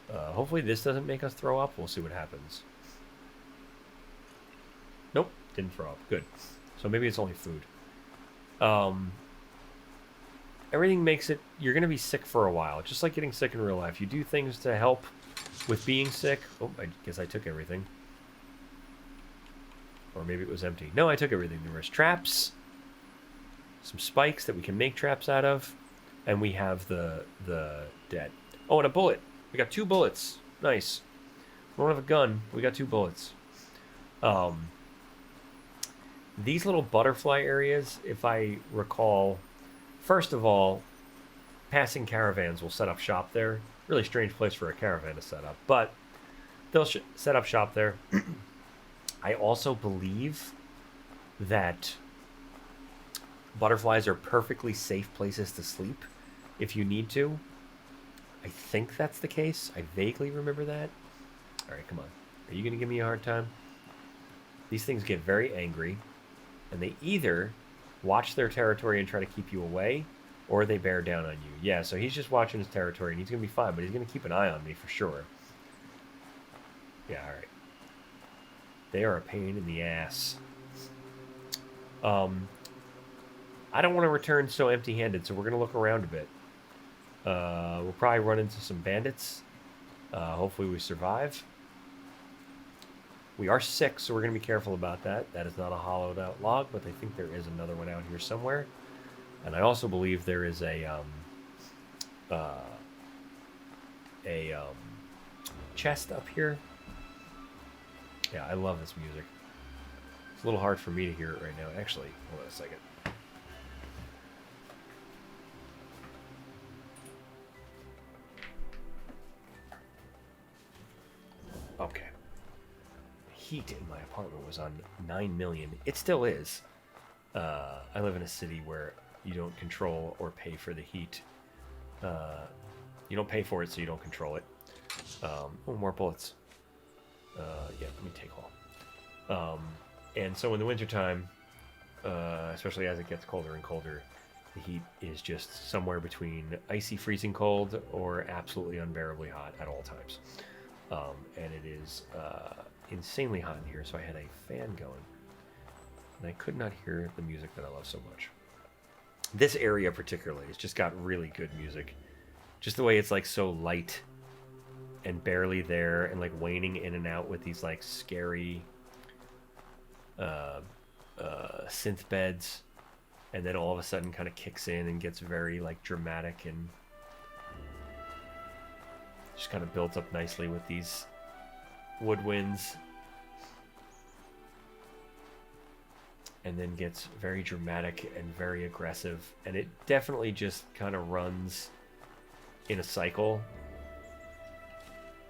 Hopefully this doesn't make us throw up. We'll see what happens. Nope, didn't throw up. Good. So maybe it's only food. Everything makes it... You're going to be sick for a while. Just like getting sick in real life. You do things to help with being sick. Oh, I guess I took everything. Or maybe it was empty. No, I took everything. There was traps. Some spikes that we can make traps out of. And we have the dead. Oh, and a bullet. We got 2 bullets. Nice. We don't have a gun. We got 2 bullets. These little butterfly areas, if I recall... First of all, passing caravans will set up shop there. Really strange place for a caravan to set up. But they'll set up shop there. I also believe that butterflies are perfectly safe places to sleep if you need to. I think that's the case. I vaguely remember that. All right, come on. Are you going to give me a hard time? These things get very angry, and they either watch their territory and try to keep you away, or they bear down on you. Yeah, so he's just watching his territory, and he's going to be fine, but he's going to keep an eye on me for sure. Yeah, all right. They are a pain in the ass. I don't want to return so empty-handed, so we're going to look around a bit. We'll probably run into some bandits. Hopefully we survive. We are sick, so we're going to be careful about that. That is not a hollowed out log, but I think there is another one out here somewhere. And I also believe there is a chest up here. Yeah, I love this music. It's a little hard for me to hear it right now. Actually, hold on a second. Okay. Heat in my apartment was on 9 million. It still is. I live in a city where you don't control or pay for the heat. You don't pay for it, so you don't control it. Oh, more bullets. Yeah, let me take all. And so in the wintertime, especially as it gets colder and colder, the heat is just somewhere between icy freezing cold or absolutely unbearably hot at all times. And it is insanely hot in here, so I had a fan going. And I could not hear the music that I love so much. This area particularly has just got really good music. Just the way it's like so light and barely there and like waning in and out with these like scary synth beds, and then all of a sudden kind of kicks in and gets very like dramatic and just kind of builds up nicely with these woodwinds, and then gets very dramatic and very aggressive, and it definitely just kind of runs in a cycle.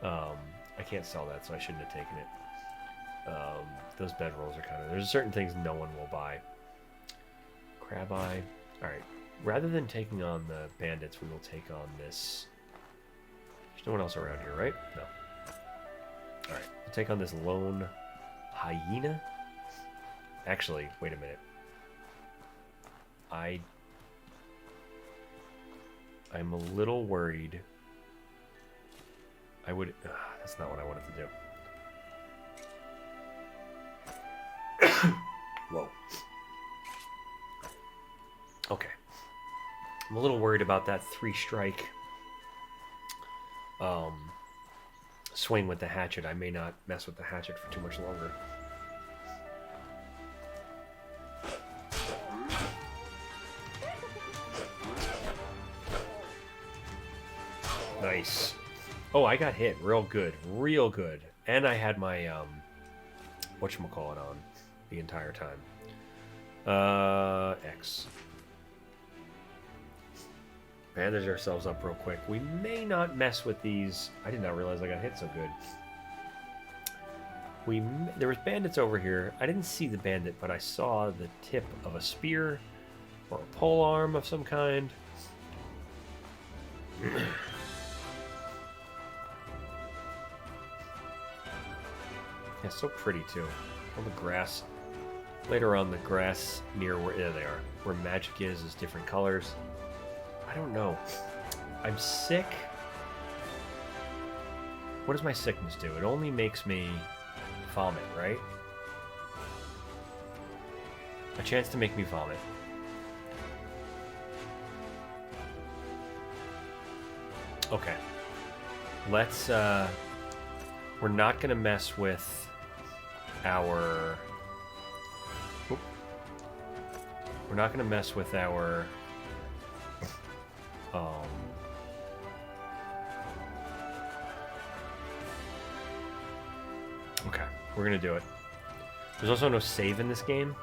I can't sell that, so I shouldn't have taken it. Those bedrolls are kind of... There's certain things no one will buy. Crab eye. Alright. Rather than taking on the bandits, we will take on this... There's no one else around here, right? No. Alright. We'll take on this lone hyena. Actually, wait a minute. I'm a little worried. I would... that's not what I wanted to do. Whoa. Okay. I'm a little worried about that 3-strike swing with the hatchet. I may not mess with the hatchet for too much longer. Nice. Oh, I got hit real good. Real good. And I had my, whatchamacallit on the entire time. X. Bandage ourselves up real quick. We may not mess with these. I did not realize I got hit so good. There was bandits over here. I didn't see the bandit, but I saw the tip of a spear or a pole arm of some kind. Yeah, so pretty too. All the grass. Later on, the grass near where there they are, where magic is different colors. I don't know. I'm sick. What does my sickness do? It only makes me vomit, right? A chance to make me vomit. Okay. Let's, we're not gonna mess with our... Oop. We're not gonna mess with our... Okay, we're gonna do it. There's also no save in this game.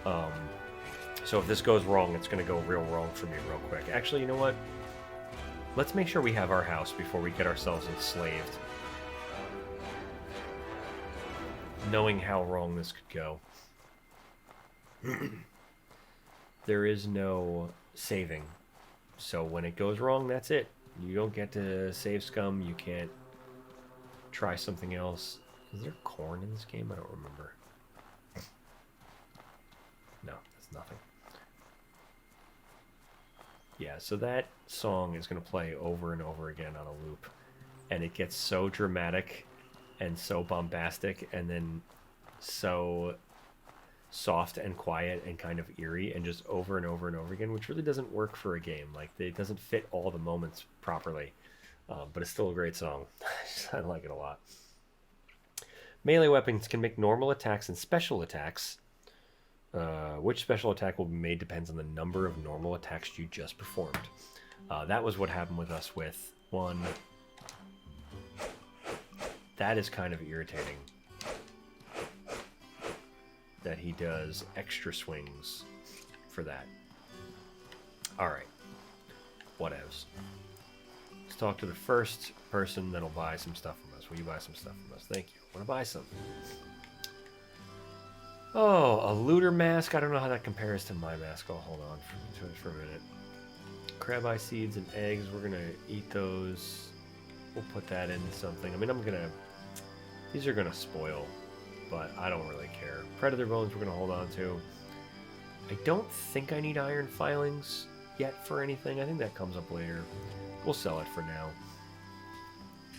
So if this goes wrong, it's gonna go real wrong for me real quick. Actually, you know what? Let's make sure we have our house before we get ourselves enslaved. Knowing how wrong this could go. There is no saving. So when it goes wrong, that's it. You don't get to save scum. You can't try something else. Is there corn in this game? I don't remember. No, that's nothing. Yeah, so that song is going to play over and over again on a loop. And it gets so dramatic and so bombastic and then so soft and quiet and kind of eerie and just over and over and over again, which really doesn't work for a game. Like, it doesn't fit all the moments properly. But it's still a great song. I like it a lot. Melee weapons can make normal attacks and special attacks. Which special attack will be made depends on the number of normal attacks you just performed. That was what happened with us with one. That is kind of irritating. That he does extra swings for that. Alright. Whatevs. Let's talk to the first person that'll buy some stuff from us. Will you buy some stuff from us? Thank you. I want to buy some. Oh, a looter mask. I don't know how that compares to my mask. I'll hold on for a minute. Crab eye seeds and eggs. We're going to eat those. We'll put that in something. I mean, these are going to spoil, but I don't really care. Predator bones we're going to hold on to. I don't think I need iron filings yet for anything. I think that comes up later. We'll sell it for now.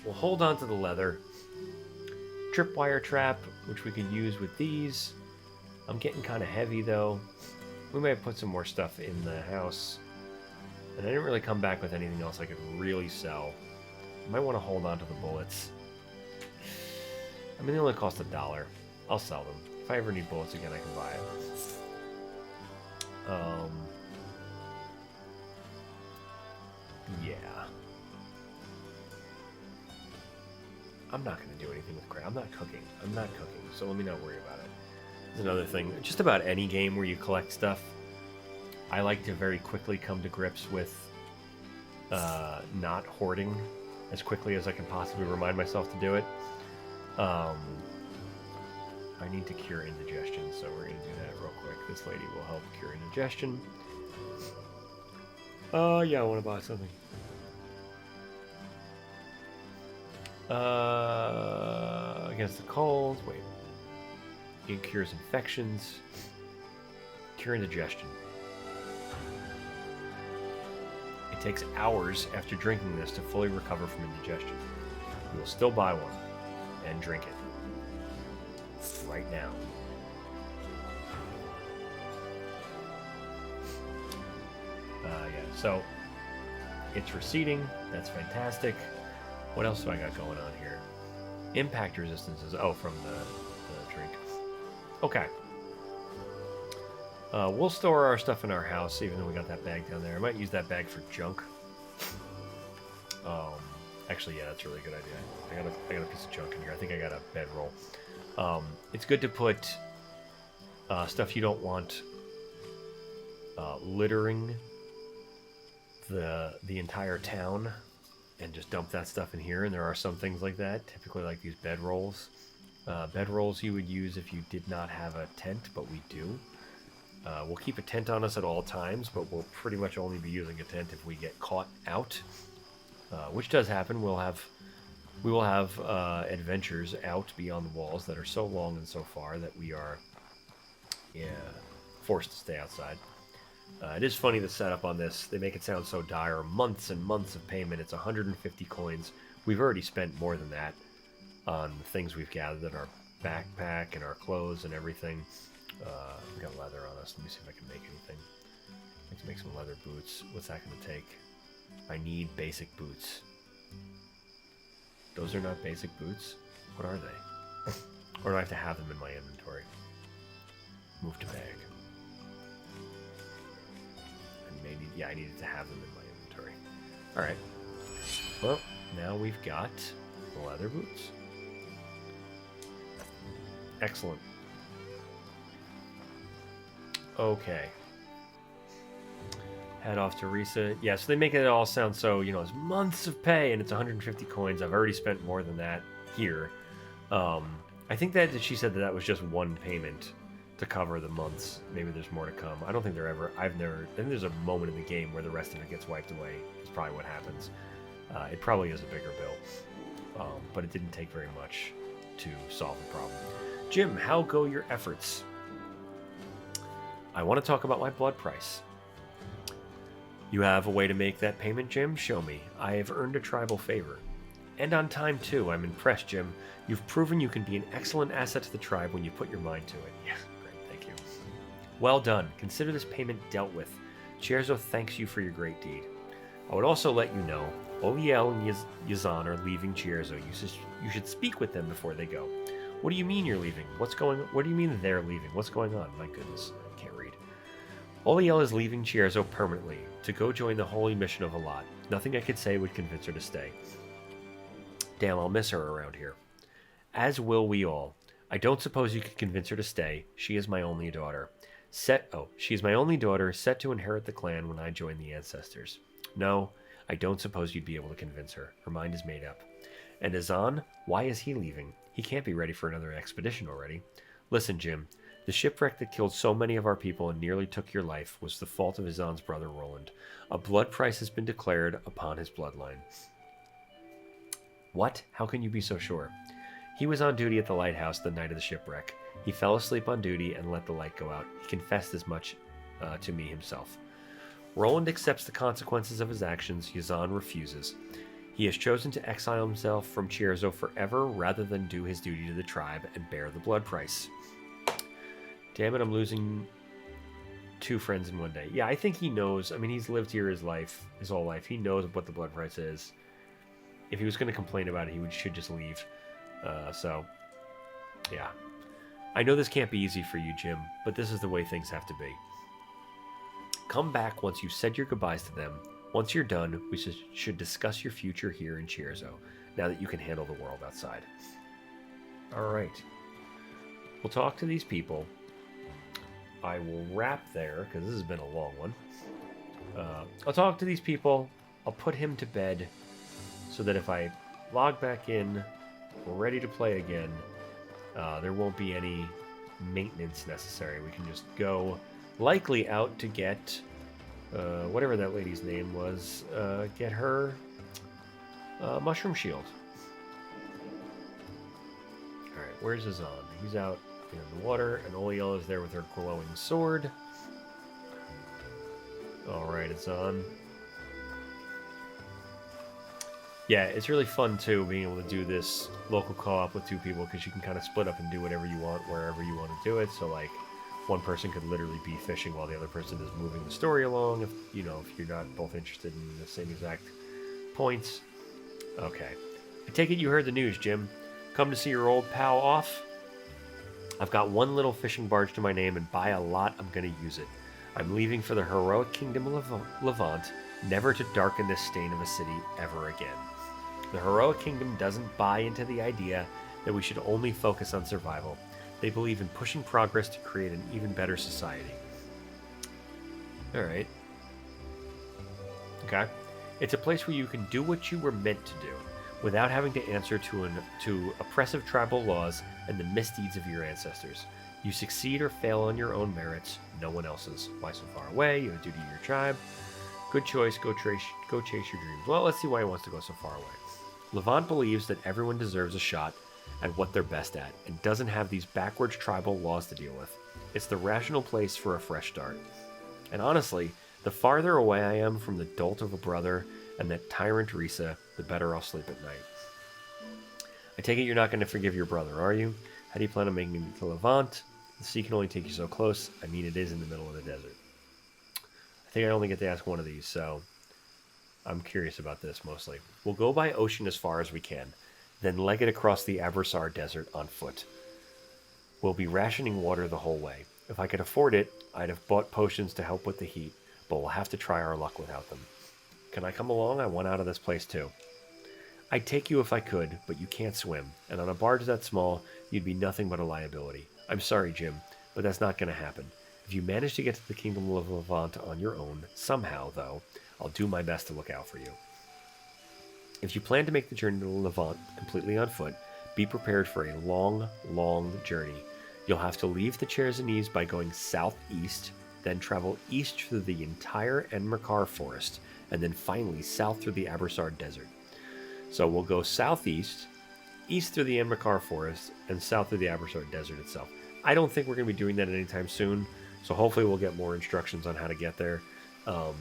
We'll hold on to the leather. Tripwire trap, which we could use with these. I'm getting kind of heavy, though. We might put some more stuff in the house. And I didn't really come back with anything else I could really sell. I might want to hold on to the bullets. I mean, they only cost $1. I'll sell them. If I ever need bullets again, I can buy it. Yeah. I'm not going to do anything with crab. I'm not cooking, so let me not worry about it. There's another thing. Just about any game where you collect stuff, I like to very quickly come to grips with not hoarding as quickly as I can possibly remind myself to do it. I need to cure indigestion, so we're going to do that real quick. This lady will help cure indigestion. Yeah, I want to buy something. Against the cold. Wait. It cures infections. Cure indigestion. It takes hours after drinking this to fully recover from indigestion. You will still buy one and drink it. Right now. Yeah, so it's receding. That's fantastic. What else do I got going on here? Impact resistances. Oh, from the drink. Okay. We'll store our stuff in our house, even though we got that bag down there. I might use that bag for junk. Actually, yeah, that's a really good idea. I got a piece of junk in here. I think I got a bedroll. It's good to put stuff you don't want littering the entire town, and just dump that stuff in here. And there are some things like that, typically like these bedrolls. Bedrolls you would use if you did not have a tent, but we do. We'll keep a tent on us at all times, but we'll pretty much only be using a tent if we get caught out, which does happen. We will have adventures out beyond the walls that are so long and so far that we are forced to stay outside. It is funny, the setup on this. They make it sound so dire. Months and months of payment. It's 150 coins. We've already spent more than that on the things we've gathered in our backpack and our clothes and everything. We got leather on us. Let me see if I can make anything. Let's make some leather boots. What's that going to take? I need basic boots. Those are not basic boots? What are they? Or do I have to have them in my inventory? Move to bag. Yeah, I needed to have them in my inventory. Alright. Well, now we've got the leather boots. Excellent. Okay. Head off to Risa. Yeah, so they make it all sound so, it's months of pay and it's 150 coins. I've already spent more than that here. I think that she said that was just one payment to cover the months. Maybe there's more to come. I don't think I think there's a moment in the game where the rest of it gets wiped away. Is probably what happens. It probably is a bigger bill. But it didn't take very much to solve the problem. Jim, how go your efforts? I want to talk about my blood price. You have a way to make that payment, Jim? Show me. I have earned a tribal favor. And on time, too. I'm impressed, Jim. You've proven you can be an excellent asset to the tribe when you put your mind to it. Yeah, great, thank you. Well done. Consider this payment dealt with. Chierzo thanks you for your great deed. I would also let you know, Oliel and Yazan are leaving Chierzo. You should speak with them before they go. What do you mean you're leaving? What do you mean they're leaving? What's going on? My goodness, I can't read. Oliel is leaving Chierzo permanently to go join the holy mission of Alat. Nothing I could say would convince her to stay. Damn, I'll miss her around here. As will we all. I don't suppose you could convince her to stay. She is my only daughter. She is my only daughter, set to inherit the clan when I join the ancestors. No, I don't suppose you'd be able to convince her. Her mind is made up. And Azan, why is he leaving? He can't be ready for another expedition already. Listen, Jim. The shipwreck that killed so many of our people and nearly took your life was the fault of Azan's brother Roland. A blood price has been declared upon his bloodline. What? How can you be so sure? He was on duty at the lighthouse the night of the shipwreck. He fell asleep on duty and let the light go out. He confessed as much to me himself. Roland accepts the consequences of his actions. Yazan refuses. He has chosen to exile himself from Chierzo forever rather than do his duty to the tribe and bear the blood price. Damn it, I'm losing two friends in one day. Yeah, I think he knows. I mean, he's lived here his whole life. He knows what the blood price is. If he was going to complain about it, should just leave. So, yeah. I know this can't be easy for you, Jim, but this is the way things have to be. Come back once you've said your goodbyes to them. Once you're done, we should discuss your future here in Chierzo, now that you can handle the world outside. Alright. We'll talk to these people. I will wrap there, because this has been a long one. I'll talk to these people. I'll put him to bed, so that if I log back in, we're ready to play again, there won't be any maintenance necessary. We can just go likely out to get whatever that lady's name was, get her mushroom shield. Alright, where's Azan? He's out in the water, and Oliel is there with her glowing sword. Alright, Azan. Yeah, it's really fun, too, being able to do this local co-op with two people, because you can kind of split up and do whatever you want, wherever you want to do it. So, like, one person could literally be fishing while the other person is moving the story along, if you're not both interested in the same exact points. Okay. I take it you heard the news, Jim. Come to see your old pal off? I've got one little fishing barge to my name, and by a lot, I'm going to use it. I'm leaving for the heroic kingdom of Levant, never to darken this stain of a city ever again. The heroic kingdom doesn't buy into the idea that we should only focus on survival. They believe in pushing progress to create an even better society. Alright. Okay. It's a place where you can do what you were meant to do, without having to answer to oppressive tribal laws and the misdeeds of your ancestors. You succeed or fail on your own merits, no one else's. Why so far away? You have a duty to your tribe. Good choice, go chase your dreams. Well, let's see why he wants to go so far away. Levant believes that everyone deserves a shot at what they're best at, and doesn't have these backwards tribal laws to deal with. It's the rational place for a fresh start. And honestly, the farther away I am from the dolt of a brother and that tyrant Risa, the better I'll sleep at night. I take it you're not going to forgive your brother, are you? How do you plan on making it to Levant? The sea can only take you so close. I mean, it is in the middle of the desert. I think I only get to ask one of these, so I'm curious about this mostly. We'll go by ocean as far as we can, then leg it across the Abrasar Desert on foot. We'll be rationing water the whole way. If I could afford it, I'd have bought potions to help with the heat, but we'll have to try our luck without them. Can I come along? I want out of this place too. I'd take you if I could, but you can't swim, and on a barge that small, you'd be nothing but a liability. I'm sorry, Jim, but that's not going to happen. If you manage to get to the Kingdom of Levant on your own, somehow, though, I'll do my best to look out for you. If you plan to make the journey to Levant completely on foot, be prepared for a long, long journey. You'll have to leave the Chersonese by going southeast, then travel east through the entire Enmerkar forest, and then finally south through the Abrasar Desert. So we'll go southeast, east through the Enmerkar forest, and south through the Abrasar Desert itself. I don't think we're going to be doing that anytime soon, so hopefully we'll get more instructions on how to get there. I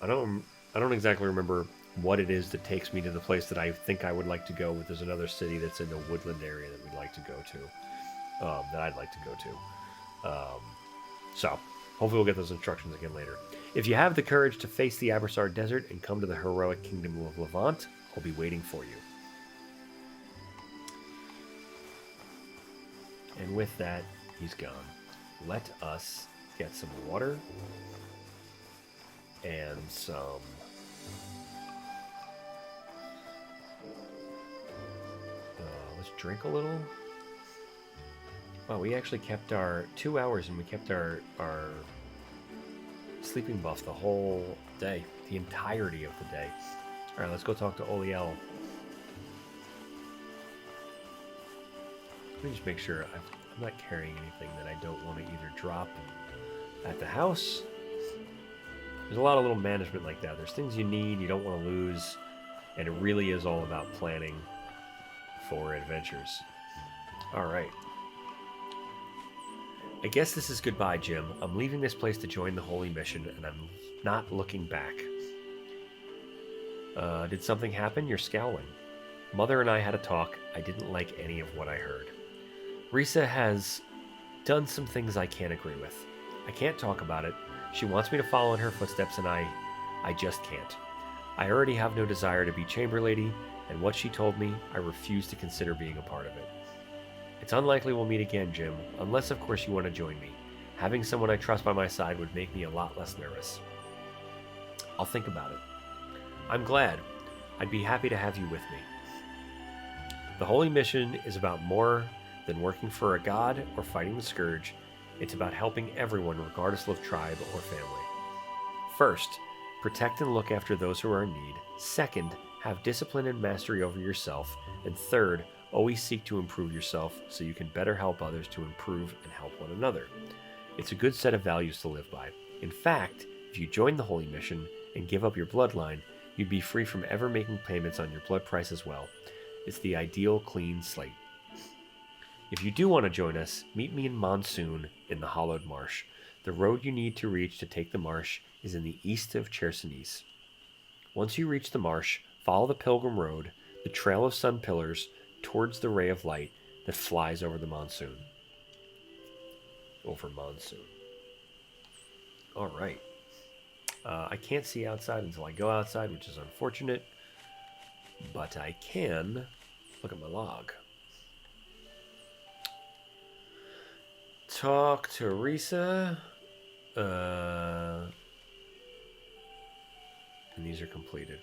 don't exactly remember what it is that takes me to the place that I think I would like to go, but there's another city that's in the woodland area that we'd like to go to, that I'd like to go to. So hopefully we'll get those instructions again later. If you have the courage to face the Abrasar Desert and come to the heroic Kingdom of Levant, I'll be waiting for you. And with that, he's gone. Let us get some water and some let's drink a little. Wow, we actually kept our 2 hours, and we kept our sleeping buff the whole day, the entirety of the day. All right, let's go talk to Oliel. Let me just make sure I'm not carrying anything that I don't want to either drop at the house. There's a lot of little management like that. There's things you need, you don't want to lose, and it really is all about planning for adventures. All right. I guess this is goodbye, Jim. I'm leaving this place to join the Holy Mission, and I'm not looking back. Did something happen? You're scowling. Mother and I had a talk. I didn't like any of what I heard. Risa has done some things I can't agree with. I can't talk about it. She wants me to follow in her footsteps, and I just can't. I already have no desire to be chamber lady, and what she told me, I refuse to consider being a part of it. It's unlikely we'll meet again, Jim, unless of course you want to join me. Having someone I trust by my side would make me a lot less nervous. I'll think about it. I'm glad. I'd be happy to have you with me. The Holy Mission is about more than working for a god or fighting the Scourge. It's about helping everyone regardless of tribe or family. First, protect and look after those who are in need. Second, have discipline and mastery over yourself. And third, always seek to improve yourself so you can better help others to improve and help one another. It's a good set of values to live by. In fact, if you join the Holy Mission and give up your bloodline, you'd be free from ever making payments on your blood price as well. It's the ideal clean slate. If you do want to join us, meet me in Monsoon in the Hollowed Marsh. The road you need to reach to take the marsh is in the east of Chersonese. Once you reach the marsh, follow the Pilgrim Road, the Trail of Sun Pillars, towards the ray of light that flies over the monsoon. Over monsoon. All right. I can't see outside until I go outside, which is unfortunate, but I can look at my log. Talk to Risa. And these are completed.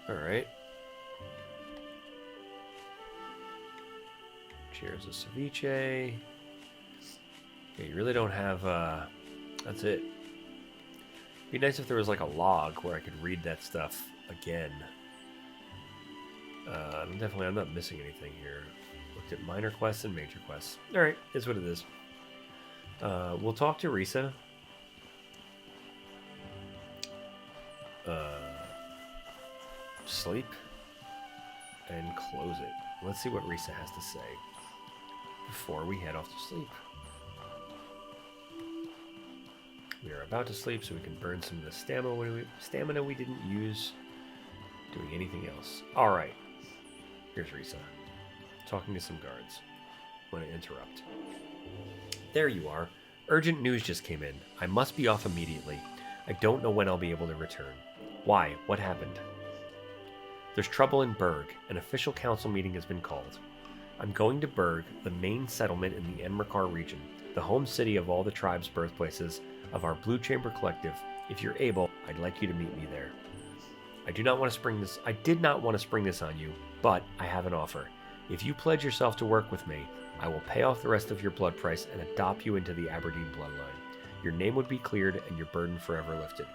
Alright. Cheers of ceviche. Yeah, you really don't have, that's it. It'd be nice if there was like a log where I could read that stuff again. I'm not missing anything here. Looked at minor quests and major quests. Alright, is what it is. We'll talk to Risa. Sleep. And close it. Let's see what Risa has to say before we head off to sleep. We are about to sleep so we can burn some of the stamina we didn't use doing anything else. Alright. Here's Risa. Talking to some guards. I'm going to interrupt. There you are. Urgent news just came in. I must be off immediately. I don't know when I'll be able to return. Why? What happened? There's trouble in Berg. An official council meeting has been called. I'm going to Berg, the main settlement in the Enmerkar region, the home city of all the tribe's birthplaces of our Blue Chamber Collective. If you're able, I'd like you to meet me there. I did not want to spring this on you, but I have an offer. If you pledge yourself to work with me, I will pay off the rest of your blood price and adopt you into the Aberdeen bloodline. Your name would be cleared and your burden forever lifted.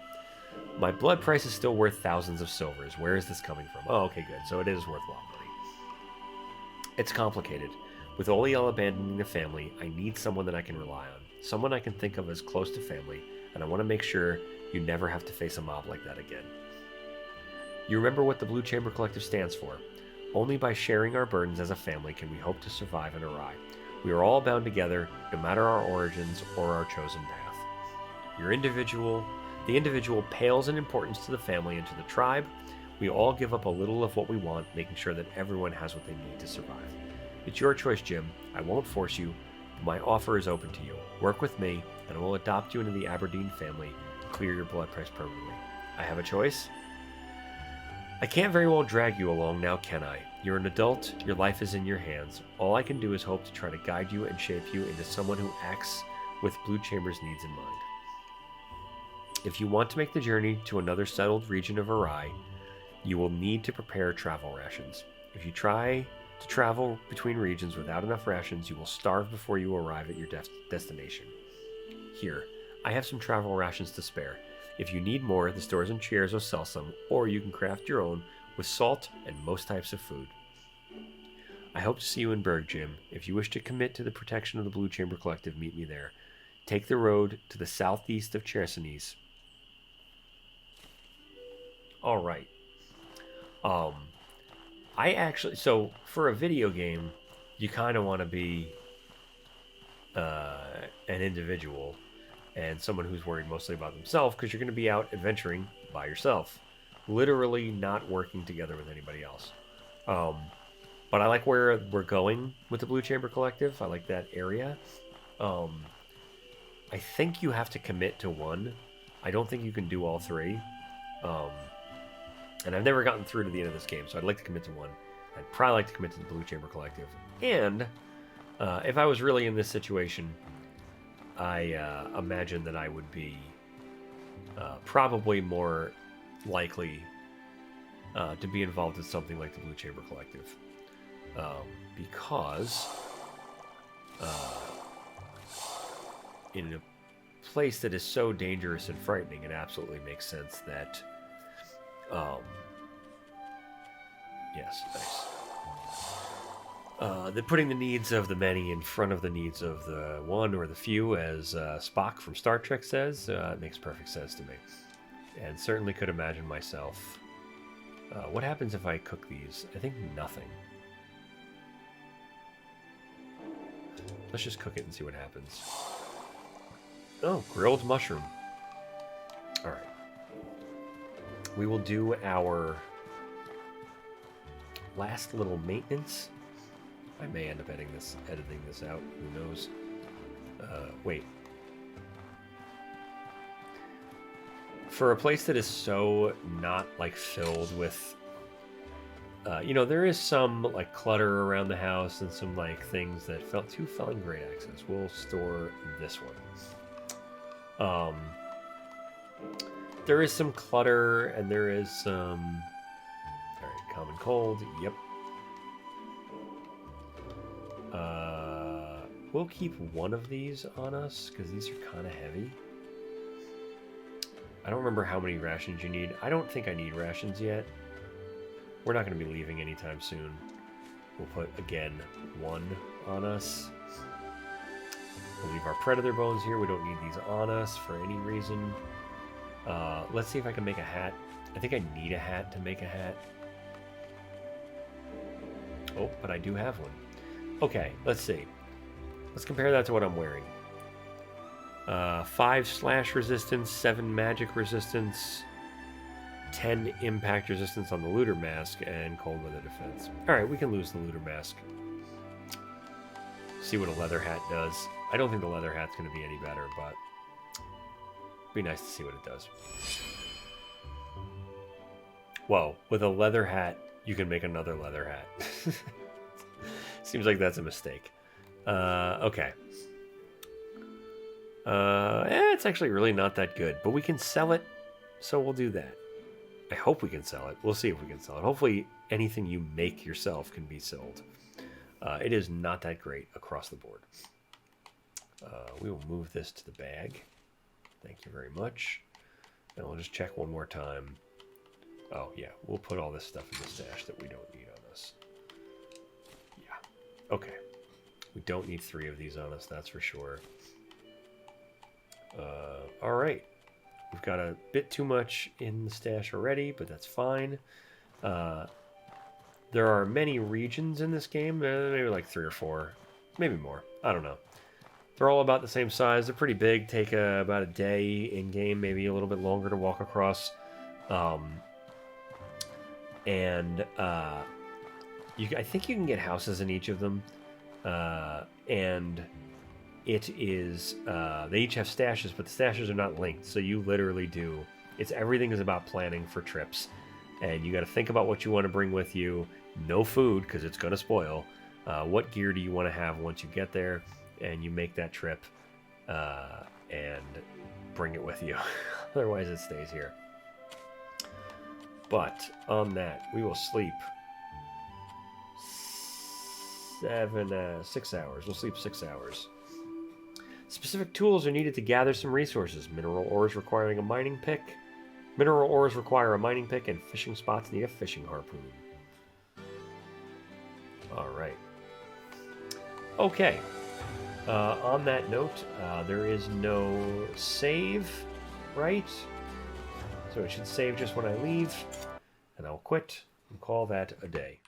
My blood price is still worth thousands of silvers. Where is this coming from? Oh, okay, good. So it is worth a lot of money. It's complicated. With Oliel abandoning the family, I need someone that I can rely on. Someone I can think of as close to family, and I want to make sure you never have to face a mob like that again. You remember what the Blue Chamber Collective stands for. Only by sharing our burdens as a family can we hope to survive in Aurai. We are all bound together, no matter our origins or our chosen path. The individual pales in importance to the family and to the tribe. We all give up a little of what we want, making sure that everyone has what they need to survive. It's your choice, Jim. I won't force you, but my offer is open to you. Work with me, and I will adopt you into the Aberdeen family and clear your blood price permanently. I have a choice? I can't very well drag you along now, can I? You're an adult, your life is in your hands. All I can do is hope to try to guide you and shape you into someone who acts with Blue Chamber's needs in mind. If you want to make the journey to another settled region of Aurai, you will need to prepare travel rations. If you try to travel between regions without enough rations, you will starve before you arrive at your destination. Here, I have some travel rations to spare. If you need more, the stores in Cheers will sell some, or you can craft your own with salt and most types of food. I hope to see you in Berg, Jim. If you wish to commit to the protection of the Blue Chamber Collective, meet me there. Take the road to the southeast of Chersonis. All right. So for a video game, you kind of want to be an individual and someone who's worried mostly about themselves, because you're going to be out adventuring by yourself, literally not working together with anybody else. But I like where we're going with the Blue Chamber Collective. I like that area. I think you have to commit to one. I don't think you can do all three. And I've never gotten through to the end of this game, so I'd like to commit to one. I'd probably like to commit to the Blue Chamber Collective. And if I was really in this situation, I imagine that I would be probably more likely to be involved in something like the Blue Chamber Collective. Because in a place that is so dangerous and frightening, it absolutely makes sense that yes, nice. That putting the needs of the many in front of the needs of the one or the few, as Spock from Star Trek says, makes perfect sense to me. And certainly could imagine myself. What happens if I cook these? I think nothing. Let's just cook it and see what happens. Oh, grilled mushroom. All right. We will do our last little maintenance. I may end up editing this out. Who knows? Wait. For a place that is so not like filled with, there is some like clutter around the house and some like things that felt too felon great access. We'll store this one. There is some clutter, and there is some... Alright, common cold, yep. We'll keep one of these on us, because these are kind of heavy. I don't remember how many rations you need. I don't think I need rations yet. We're not going to be leaving anytime soon. We'll put, again, one on us. We'll leave our predator bones here. We don't need these on us for any reason. Let's see if I can make a hat. I think I need a hat to make a hat. Oh, but I do have one. Okay, let's see. Let's compare that to what I'm wearing. 5 slash resistance, 7 magic resistance, 10 impact resistance on the looter mask, and cold weather defense. Alright, we can lose the looter mask. See what a leather hat does. I don't think the leather hat's going to be any better, but it'd be nice to see what it does. Whoa, with a leather hat, you can make another leather hat. Seems like that's a mistake. Okay. It's actually really not that good, but we can sell it, so we'll do that. I hope we can sell it. We'll see if we can sell it. Hopefully anything you make yourself can be sold. It is not that great across the board. We will move this to the bag. Thank you very much. And we'll just check one more time. Oh, yeah. We'll put all this stuff in the stash that we don't need on us. Yeah. Okay. We don't need 3 of these on us, that's for sure. All right. We've got a bit too much in the stash already, but that's fine. There are many regions in this game, maybe like 3 or 4, maybe more. I don't know. They're all about the same size. They're pretty big. Take about a day in game, maybe a little bit longer to walk across. I think you can get houses in each of them, and it is they each have stashes, but the stashes are not linked, so you literally do. Everything is about planning for trips, and you got to think about what you want to bring with you. No food because it's going to spoil. What gear do you want to have once you get there, and you make that trip and bring it with you. Otherwise, it stays here. But on that, we will sleep 6 hours. We'll sleep 6 hours. Specific tools are needed to gather some resources. Mineral ores requiring a mining pick. Mineral ores require a mining pick, and fishing spots need a fishing harpoon. Alright. Okay. On that note, there is no save, right? So it should save just when I leave, and I'll quit and call that a day.